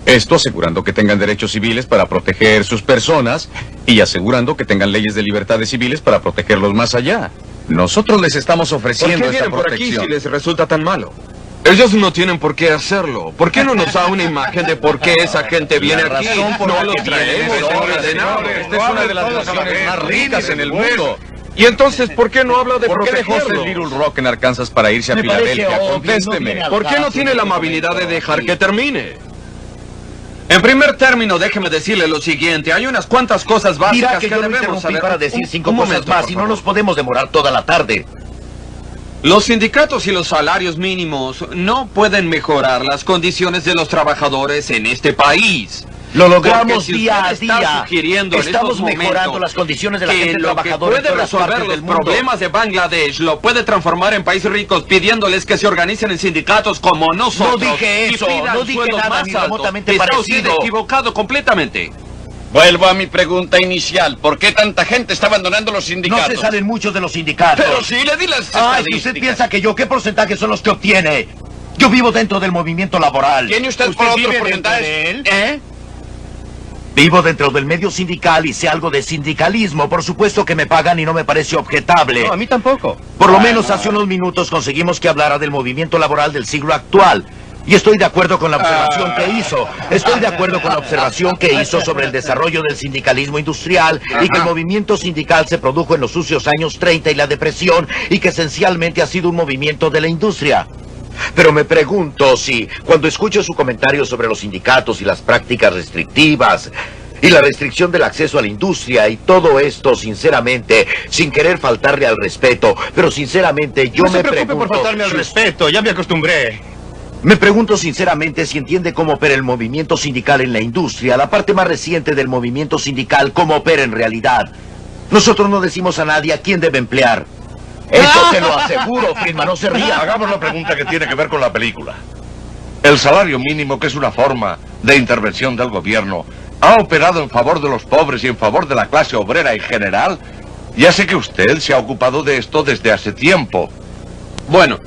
Speaker 13: Esto asegurando que tengan derechos civiles para proteger sus personas y asegurando que tengan leyes de libertades civiles para protegerlos más allá. Nosotros les estamos ofreciendo esta protección.
Speaker 12: ¿Por qué vienen por aquí si les resulta tan malo? Ellos no tienen por qué hacerlo. ¿Por qué no nos da una imagen de por qué esa gente viene aquí? No los traemos ordenados.
Speaker 13: Esta es una de las naciones más ricas en el mundo.
Speaker 12: Y entonces, ¿por qué no habla de
Speaker 13: protegerlos? ¿Por qué dejó Little Rock en Arkansas para irse a Filadelfia? Contésteme.
Speaker 12: ¿Por qué no tiene la amabilidad de dejar que termine? En primer término, déjeme decirle lo siguiente. Hay unas cuantas cosas básicas
Speaker 6: que yo
Speaker 12: debemos saber.
Speaker 6: Para decir 5 cosas más y no nos podemos demorar toda la tarde.
Speaker 12: Los sindicatos y los salarios mínimos no pueden mejorar las condiciones de los trabajadores en este país.
Speaker 6: Lo logramos día a día.
Speaker 12: Estamos
Speaker 6: mejorando las condiciones de la gente trabajadora.
Speaker 12: Lo que puede resolver los problemas de Bangladesh lo puede transformar en países ricos pidiéndoles que se organicen en sindicatos como nosotros.
Speaker 6: No dije eso, no dije nada ni remotamente parecido.
Speaker 12: Está usted equivocado completamente.
Speaker 2: Vuelvo a mi pregunta inicial. ¿Por qué tanta gente está abandonando los sindicatos?
Speaker 6: No se salen muchos de los sindicatos.
Speaker 2: Pero sí, le di las estadísticas.
Speaker 6: Ay, ¿usted piensa que yo? ¿Qué porcentaje son los que obtiene? Yo vivo dentro del movimiento laboral.
Speaker 2: ¿Tiene usted por otro porcentaje
Speaker 6: de él? Vivo dentro del medio sindical y sé algo de sindicalismo. Por supuesto que me pagan y no me parece objetable.
Speaker 3: No, a mí tampoco.
Speaker 6: Por lo menos hace unos minutos conseguimos que hablara del movimiento laboral del siglo actual. Y estoy de acuerdo con la observación que hizo. Estoy de acuerdo con la observación que hizo sobre el desarrollo del sindicalismo industrial y que el movimiento sindical se produjo en los sucios años 30 y la depresión y que esencialmente ha sido un movimiento de la industria. Pero me pregunto si, cuando escucho su comentario sobre los sindicatos y las prácticas restrictivas y la restricción del acceso a la industria y todo esto, sinceramente, sin querer faltarle al respeto, pero sinceramente yo me pregunto...
Speaker 3: No se preocupe por faltarme al respeto, ya me acostumbré.
Speaker 6: Me pregunto sinceramente si entiende cómo opera el movimiento sindical en la industria, la parte más reciente del movimiento sindical, cómo opera en realidad. Nosotros no decimos a nadie a quién debe emplear. Eso te lo aseguro, Friedman, no se ría.
Speaker 1: Hagamos la pregunta que tiene que ver con la película. El salario mínimo, que es una forma de intervención del gobierno, ha operado en favor de los pobres y en favor de la clase obrera en general. Ya sé que usted se ha ocupado de esto desde hace tiempo.
Speaker 12: Bueno,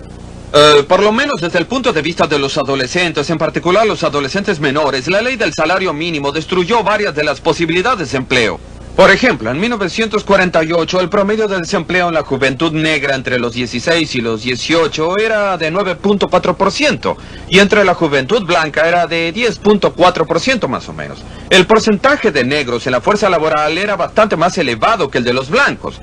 Speaker 12: por lo menos desde el punto de vista de los adolescentes, en particular los adolescentes menores, la ley del salario mínimo destruyó varias de las posibilidades de empleo. Por ejemplo, en 1948 el promedio de desempleo en la juventud negra entre los 16 y los 18 era de 9.4% y entre la juventud blanca era de 10.4% más o menos. El porcentaje de negros en la fuerza laboral era bastante más elevado que el de los blancos.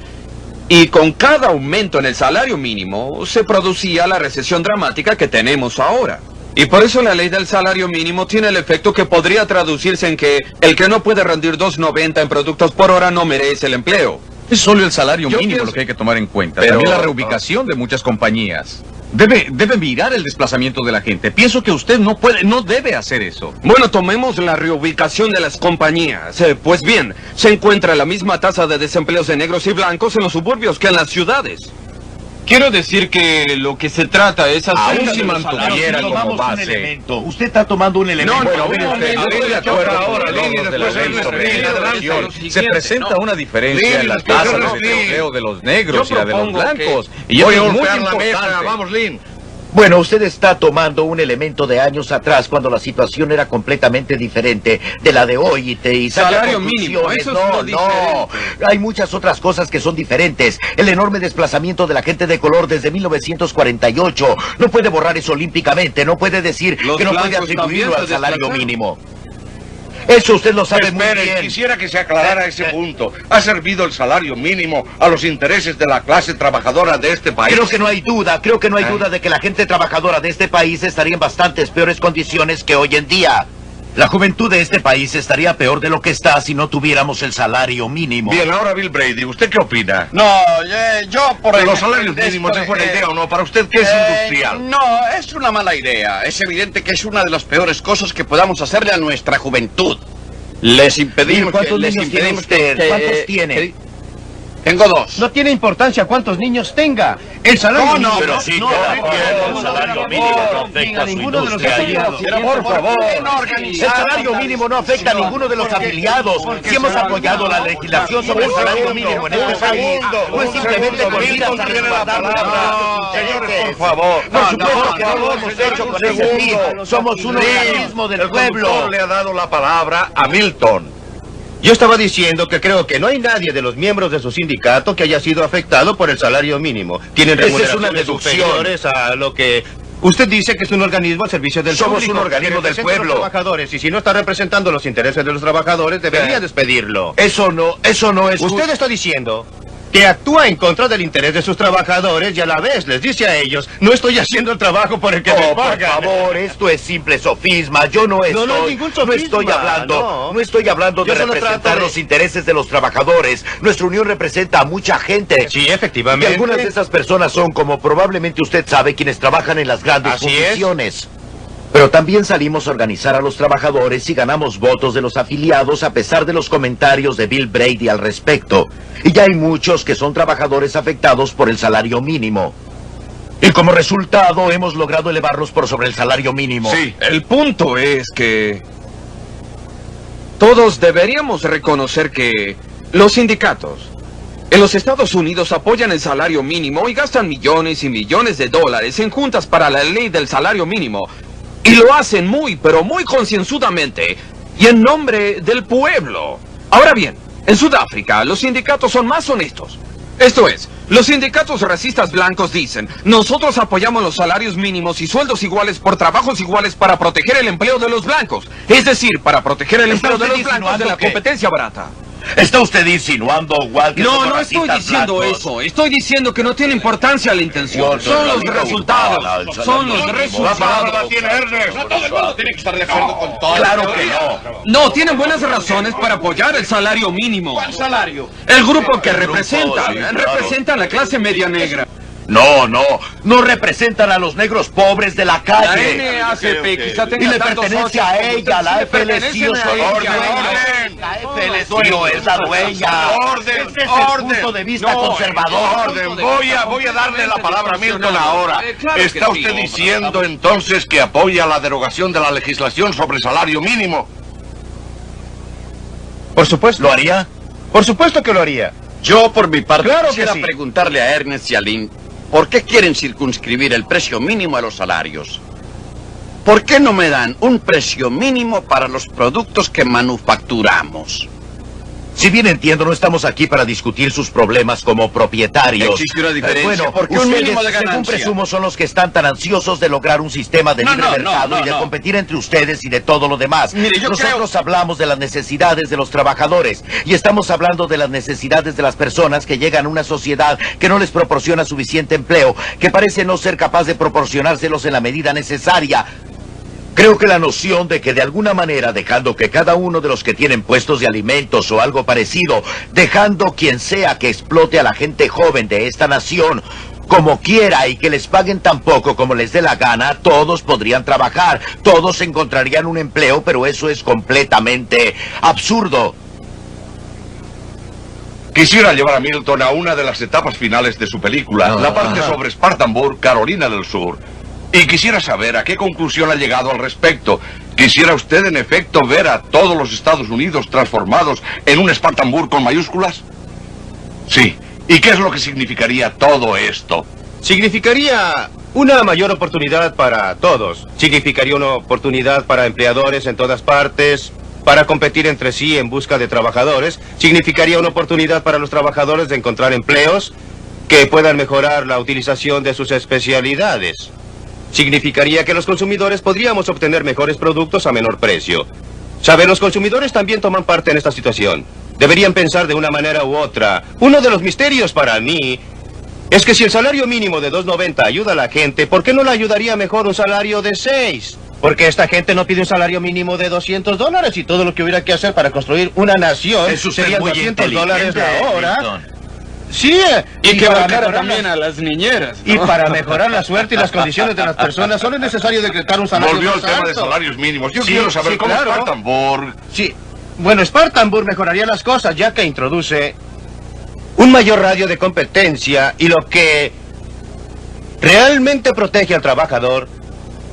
Speaker 12: Y con cada aumento en el salario mínimo se producía la recesión dramática que tenemos ahora. Y por eso la ley del salario mínimo tiene el efecto que podría traducirse en que el que no puede rendir $2.90 en productos por hora no merece el empleo.
Speaker 13: Es solo el salario mínimo lo que hay que tomar en cuenta.
Speaker 12: Pero
Speaker 13: también la reubicación de muchas compañías. Debe mirar el desplazamiento de la gente. Pienso que usted no debe hacer eso.
Speaker 12: Bueno, tomemos la reubicación de las compañías. Pues bien, se encuentra la misma tasa de desempleo de negros y blancos en los suburbios que en las ciudades.
Speaker 13: Quiero decir que lo que se trata es hacer...
Speaker 6: Aún si mantuviera como base. Usted está tomando un elemento.
Speaker 13: Se presenta una diferencia en la tasa de desempleo de los negros y la de los blancos. Y
Speaker 6: voy a golpear la mesa. Vamos, Lynn. Bueno, usted está tomando un elemento de años atrás cuando la situación era completamente diferente de la de hoy y
Speaker 12: salario mínimo, eso es
Speaker 6: no. Hay muchas otras cosas que son diferentes. El enorme desplazamiento de la gente de color desde 1948. No puede borrar eso olímpicamente. No puede decir que no puede atribuirlo al salario mínimo. Eso usted lo sabe muy bien.
Speaker 1: Quisiera que se aclarara ese punto. ¿Ha servido el salario mínimo a los intereses de la clase trabajadora de este país?
Speaker 6: Creo que no hay duda de que la gente trabajadora de este país estaría en bastantes peores condiciones que hoy en día. La juventud de este país estaría peor de lo que está si no tuviéramos el salario mínimo.
Speaker 1: Bien, ahora Bill Brady, ¿usted qué opina?
Speaker 2: No, yo por
Speaker 1: ¿Los salarios mínimos es buena idea o no? ¿Para usted qué es industrial?
Speaker 2: No, es una mala idea. Es evidente que es una de las peores cosas que podamos hacerle a nuestra juventud. Les impedimos...
Speaker 6: ¿Cuántos niños tiene usted? ¿Cuántos tiene?
Speaker 2: Tengo 2.
Speaker 3: No tiene importancia cuántos niños tenga. El salario mínimo...
Speaker 6: Pero sí, el salario mínimo no afecta a su industria. Por favor, el salario mínimo no afecta a ninguno de los afiliados. Si hemos apoyado la legislación sobre el salario mínimo en este país, no es simplemente con miras a resguardar nuestros intereses.
Speaker 1: Por favor.
Speaker 6: Por supuesto que no lo hemos hecho con ese fin. Somos un organismo del pueblo.
Speaker 1: El le ha dado la palabra a Milton.
Speaker 3: Yo estaba diciendo que creo que no hay nadie de los miembros de su sindicato que haya sido afectado por el salario mínimo. Tienen remuneraciones superiores a lo que... Usted dice que es un organismo al servicio del público.
Speaker 6: Somos un organismo del pueblo.
Speaker 3: Los trabajadores, y si no está representando los intereses de los trabajadores, debería despedirlo.
Speaker 6: Eso no es...
Speaker 3: Usted está diciendo que actúa en contra del interés de sus trabajadores y a la vez les dice a ellos, no estoy haciendo el trabajo por el que me pagan.
Speaker 6: Por favor, esto es simple sofisma. Yo no estoy...
Speaker 3: No es ningún sofisma.
Speaker 6: No estoy hablando de representar los intereses de los trabajadores. Nuestra unión representa a mucha gente.
Speaker 3: Sí, efectivamente.
Speaker 6: Y algunas de esas personas son, como probablemente usted sabe, quienes trabajan en las grandes fundiciones. Pero también salimos a organizar a los trabajadores y ganamos votos de los afiliados a pesar de los comentarios de Bill Brady al respecto. Y ya hay muchos que son trabajadores afectados por el salario mínimo. Y como resultado hemos logrado elevarlos por sobre el salario mínimo.
Speaker 12: Sí, el punto es que todos deberíamos reconocer que los sindicatos en los Estados Unidos apoyan el salario mínimo y gastan millones y millones de dólares en juntas para la ley del salario mínimo. Y lo hacen muy, pero muy concienzudamente y en nombre del pueblo. Ahora bien, en Sudáfrica los sindicatos son más honestos. Esto es, los sindicatos racistas blancos dicen, nosotros apoyamos los salarios mínimos y sueldos iguales por trabajos iguales para proteger el empleo de los blancos. Es decir, para proteger el empleo de los blancos de la competencia barata.
Speaker 6: ¿Está usted insinuando, Walker?
Speaker 12: No estoy diciendo eso. Estoy diciendo que no tiene importancia la intención. Son los resultados. Son los resultados.
Speaker 1: La palabra tiene Ernest. No todo el mundo tiene que estar de acuerdo con todo.
Speaker 6: Claro que no.
Speaker 12: No, tienen buenas razones para apoyar el salario mínimo.
Speaker 2: ¿Cuál salario?
Speaker 12: El grupo que representan. Representan la clase media negra.
Speaker 6: No representan a los negros pobres de la calle.
Speaker 12: La NAACP quizá tenga
Speaker 6: y le pertenece a ella, la FLCIO La FLCIO es la dueña.
Speaker 1: Orden.
Speaker 6: Punto de vista conservador.
Speaker 1: Voy a darle la palabra a Milton ahora. ¿Está usted diciendo entonces que apoya la derogación de la legislación sobre salario mínimo?
Speaker 3: Por supuesto.
Speaker 6: ¿Lo haría?
Speaker 3: Por supuesto que lo haría.
Speaker 2: Yo, por mi parte,
Speaker 3: Claro que
Speaker 2: quisiera
Speaker 3: sí.
Speaker 2: preguntarle a Ernest y a Lynn, ¿por qué quieren circunscribir el precio mínimo a los salarios? ¿Por qué no me dan un precio mínimo para los productos que manufacturamos?
Speaker 6: Si bien entiendo, no estamos aquí para discutir sus problemas como propietarios.
Speaker 2: Existe una diferencia.
Speaker 6: Bueno,
Speaker 2: ¿Por qué un
Speaker 6: ustedes,
Speaker 2: mínimo de
Speaker 6: según
Speaker 2: ganancia?
Speaker 6: presumo, son los que están tan ansiosos de lograr un sistema de libre mercado y de competir entre ustedes y de todo lo demás.
Speaker 2: Mire,
Speaker 6: Nosotros hablamos de las necesidades de los trabajadores y estamos hablando de las necesidades de las personas que llegan a una sociedad que no les proporciona suficiente empleo, que parece no ser capaz de proporcionárselos en la medida necesaria. Creo que la noción de que de alguna manera, dejando que cada uno de los que tienen puestos de alimentos o algo parecido, dejando quien sea que explote a la gente joven de esta nación, como quiera y que les paguen tan poco como les dé la gana, todos podrían trabajar, todos encontrarían un empleo, pero eso es completamente absurdo.
Speaker 1: Quisiera llevar a Milton a una de las etapas finales de su película, la parte sobre Spartanburg, Carolina del Sur. Y quisiera saber a qué conclusión ha llegado al respecto. ¿Quisiera usted, en efecto, ver a todos los Estados Unidos transformados en un Spartanburg con mayúsculas? Sí. ¿Y qué es lo que significaría todo esto?
Speaker 3: Significaría una mayor oportunidad para todos. Significaría una oportunidad para empleadores en todas partes, para competir entre sí en busca de trabajadores. Significaría una oportunidad para los trabajadores de encontrar empleos que puedan mejorar la utilización de sus especialidades. Significaría que los consumidores podríamos obtener mejores productos a menor precio. ¿Saben? Los consumidores también toman parte en esta situación. Deberían pensar de una manera u otra. Uno de los misterios para mí es que si el salario mínimo de $2.90 ayuda a la gente, ¿por qué no le ayudaría mejor un salario de $6? Porque esta gente no pide un salario mínimo de $200 y todo lo que hubiera que hacer para construir una nación sería $200 la hora. Sí,
Speaker 14: y que vacara también a las niñeras, ¿no?
Speaker 3: Y para mejorar la suerte y las condiciones de las personas solo es necesario decretar un salario
Speaker 1: Volvió
Speaker 3: más
Speaker 1: al tema
Speaker 3: alto.
Speaker 1: de salarios mínimos. Yo quiero saber cómo
Speaker 3: claro.
Speaker 1: Spartanburg...
Speaker 3: Sí, bueno, Spartanburg mejoraría las cosas ya que introduce un mayor radio de competencia y lo que realmente protege al trabajador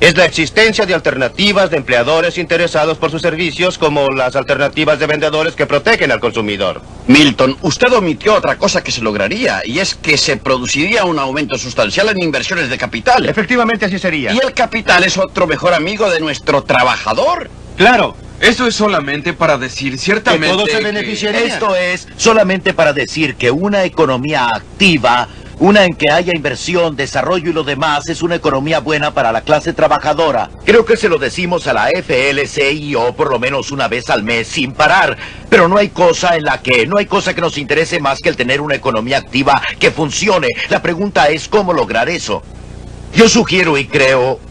Speaker 3: es la existencia de alternativas de empleadores interesados por sus servicios como las alternativas de vendedores que protegen al consumidor.
Speaker 2: Milton, usted omitió otra cosa que se lograría, y es que se produciría un aumento sustancial en inversiones de capital.
Speaker 3: Efectivamente, así sería.
Speaker 2: ¿Y el capital es otro mejor amigo de nuestro trabajador?
Speaker 3: Claro.
Speaker 12: Eso es solamente para decir ciertamente
Speaker 3: que todos se
Speaker 12: que...
Speaker 3: beneficiarían.
Speaker 6: Esto es solamente para decir que una economía activa, una en que haya inversión, desarrollo y lo demás, es una economía buena para la clase trabajadora. Creo que se lo decimos a la FLCIO por lo menos una vez al mes sin parar. Pero no hay cosa que nos interese más que el tener una economía activa que funcione. La pregunta es cómo lograr eso. Yo sugiero y creo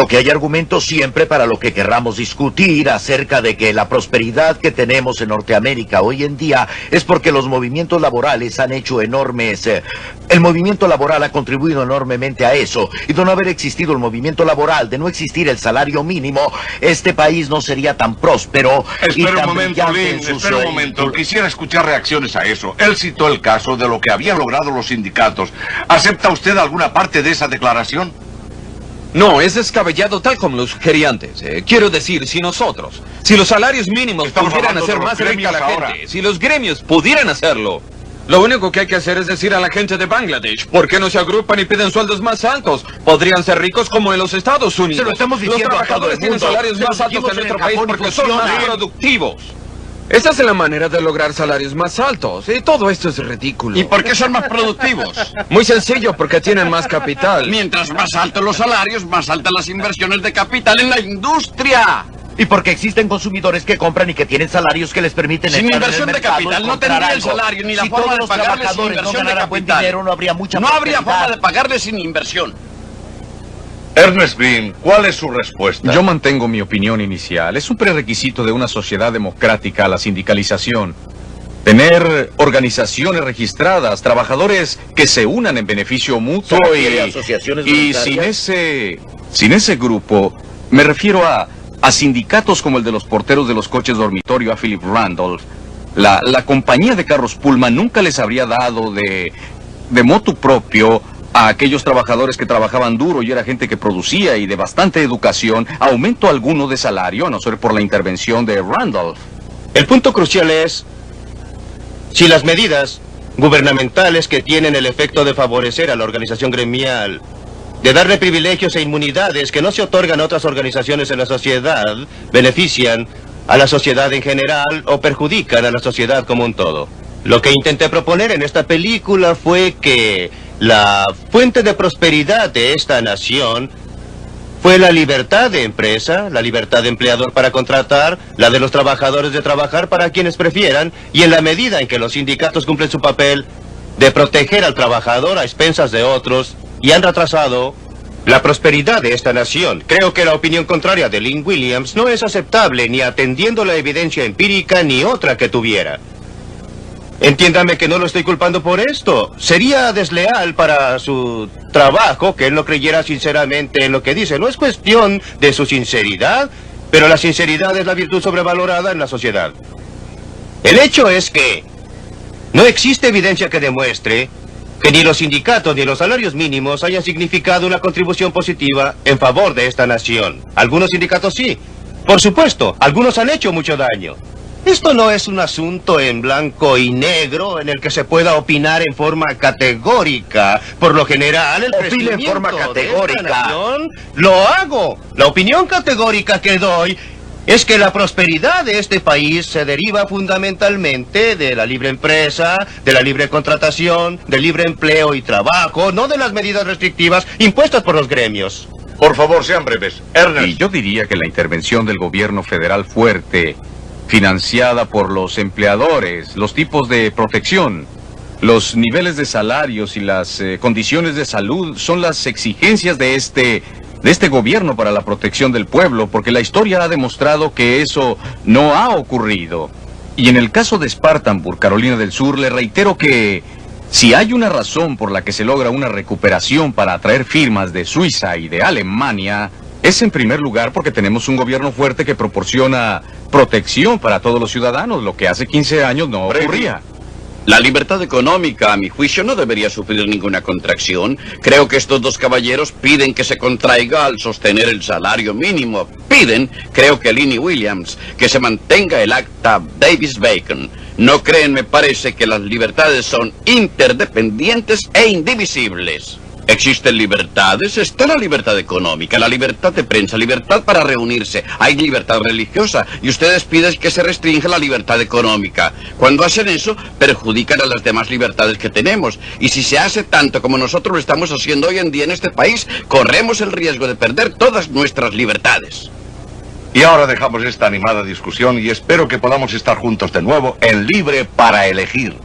Speaker 6: que hay argumentos siempre para lo que querramos discutir acerca de que la prosperidad que tenemos en Norteamérica hoy en día es porque los movimientos laborales han hecho enormes... el movimiento laboral ha contribuido enormemente a eso. Y de no haber existido el movimiento laboral, de no existir el salario mínimo, este país no sería tan próspero y
Speaker 1: Espera
Speaker 6: tan
Speaker 1: un momento,
Speaker 6: brillante en
Speaker 1: Lynn,
Speaker 6: sus...
Speaker 1: espera un momento. Quisiera escuchar reacciones a eso. Él citó el caso de lo que habían logrado los sindicatos. ¿Acepta usted alguna parte de esa declaración?
Speaker 12: No, es descabellado tal como lo sugerí antes. Quiero decir, si los salarios mínimos pudieran hacer más rica a la gente, si los gremios pudieran hacerlo, lo único que hay que hacer es decir a la gente de Bangladesh, ¿por qué no se agrupan y piden sueldos más altos? Podrían ser ricos como en los Estados Unidos.
Speaker 6: Se lo estamos diciendo
Speaker 12: los
Speaker 6: a todo el
Speaker 12: trabajadores tienen
Speaker 6: mundo.
Speaker 12: salarios
Speaker 6: Se lo
Speaker 12: más altos
Speaker 6: dijimos
Speaker 12: en
Speaker 6: en el
Speaker 12: nuestro país
Speaker 6: Japón y
Speaker 12: porque son más
Speaker 6: funciona.
Speaker 12: productivos. Esa es la manera de lograr salarios más altos. Y todo esto es ridículo.
Speaker 2: ¿Y por qué son más productivos?
Speaker 12: Muy sencillo, porque tienen más capital.
Speaker 2: Mientras más altos los salarios, más altas las inversiones de capital en la industria.
Speaker 6: Y porque existen consumidores que compran y que tienen salarios que les permiten
Speaker 2: Sin
Speaker 6: estar
Speaker 2: inversión
Speaker 6: en el
Speaker 2: de
Speaker 6: mercado,
Speaker 2: capital no
Speaker 6: encontrar
Speaker 2: tendría el
Speaker 6: algo.
Speaker 2: salario ni la
Speaker 6: Si
Speaker 2: forma
Speaker 6: todos
Speaker 2: de
Speaker 6: los
Speaker 2: pagarles sin
Speaker 6: trabajadores no
Speaker 2: inversión de
Speaker 6: ganaran buen
Speaker 2: capital.
Speaker 6: dinero, no habría mucha
Speaker 2: No habría
Speaker 6: prosperidad.
Speaker 2: forma de pagarles sin inversión.
Speaker 1: Ernest Bean, ¿cuál es su respuesta?
Speaker 13: Yo mantengo mi opinión inicial. Es un prerequisito de una sociedad democrática la sindicalización. Tener organizaciones registradas, trabajadores que se unan en beneficio mutuo
Speaker 6: ¿Quiere asociaciones
Speaker 13: y
Speaker 6: voluntarias?
Speaker 13: sin ese grupo, me refiero a sindicatos como el de los porteros de los coches dormitorio a Philip Randolph. La compañía de carros Pullman nunca les habría dado de motu propio a aquellos trabajadores que trabajaban duro y era gente que producía y de bastante educación, aumento alguno de salario, a no ser por la intervención de Randolph.
Speaker 3: El punto crucial es si las medidas gubernamentales que tienen el efecto de favorecer a la organización gremial, de darle privilegios e inmunidades que no se otorgan a otras organizaciones en la sociedad, benefician a la sociedad en general o perjudican a la sociedad como un todo. Lo que intenté proponer en esta película fue que la fuente de prosperidad de esta nación fue la libertad de empresa, la libertad de empleador para contratar, la de los trabajadores de trabajar para quienes prefieran, y en la medida en que los sindicatos cumplen su papel de proteger al trabajador a expensas de otros y han retrasado la prosperidad de esta nación. Creo que la opinión contraria de Lynn Williams no es aceptable ni atendiendo la evidencia empírica ni otra que tuviera. Entiéndame que no lo estoy culpando por esto. Sería desleal para su trabajo que él no creyera sinceramente en lo que dice. No es cuestión de su sinceridad, pero la sinceridad es la virtud sobrevalorada en la sociedad. El hecho es que no existe evidencia que demuestre que ni los sindicatos ni los salarios mínimos hayan significado una contribución positiva en favor de esta nación. Algunos sindicatos sí. Por supuesto, algunos han hecho mucho daño. Esto no es un asunto en blanco y negro en el que se pueda opinar en forma categórica. Por lo general, el crecimiento en forma categórica de esta nación, lo hago. La opinión categórica que doy es que la prosperidad de este país se deriva fundamentalmente de la libre empresa, de la libre contratación, del libre empleo y trabajo, no de las medidas restrictivas impuestas por los gremios.
Speaker 1: Por favor, sean breves. Ernest.
Speaker 13: Y yo diría que la intervención del gobierno federal fuerte, financiada por los empleadores, los tipos de protección, los niveles de salarios y las condiciones de salud son las exigencias de este gobierno para la protección del pueblo, porque la historia ha demostrado que eso no ha ocurrido. Y en el caso de Spartanburg, Carolina del Sur, le reitero que si hay una razón por la que se logra una recuperación para atraer firmas de Suiza y de Alemania, es en primer lugar porque tenemos un gobierno fuerte que proporciona protección para todos los ciudadanos, lo que hace 15 años no ocurría.
Speaker 2: La libertad económica, a mi juicio, no debería sufrir ninguna contracción. Creo que estos dos caballeros piden que se contraiga al sostener el salario mínimo. Piden, creo que Linnie Williams, que se mantenga el acta Davis-Bacon. No creen, me parece, que las libertades son interdependientes e indivisibles. Existen libertades, está la libertad económica, la libertad de prensa, libertad para reunirse, hay libertad religiosa, y ustedes piden que se restrinja la libertad económica. Cuando hacen eso, perjudican a las demás libertades que tenemos, y si se hace tanto como nosotros lo estamos haciendo hoy en día en este país, corremos el riesgo de perder todas nuestras libertades.
Speaker 1: Y ahora dejamos esta animada discusión y espero que podamos estar juntos de nuevo en Libre para Elegir.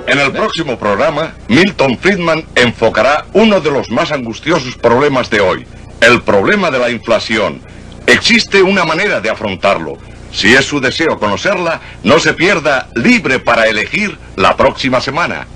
Speaker 1: En el próximo programa, Milton Friedman enfocará uno de los más angustiosos problemas de hoy, el problema de la inflación. Existe una manera de afrontarlo. Si es su deseo conocerla, no se pierda Libre para Elegir la próxima semana.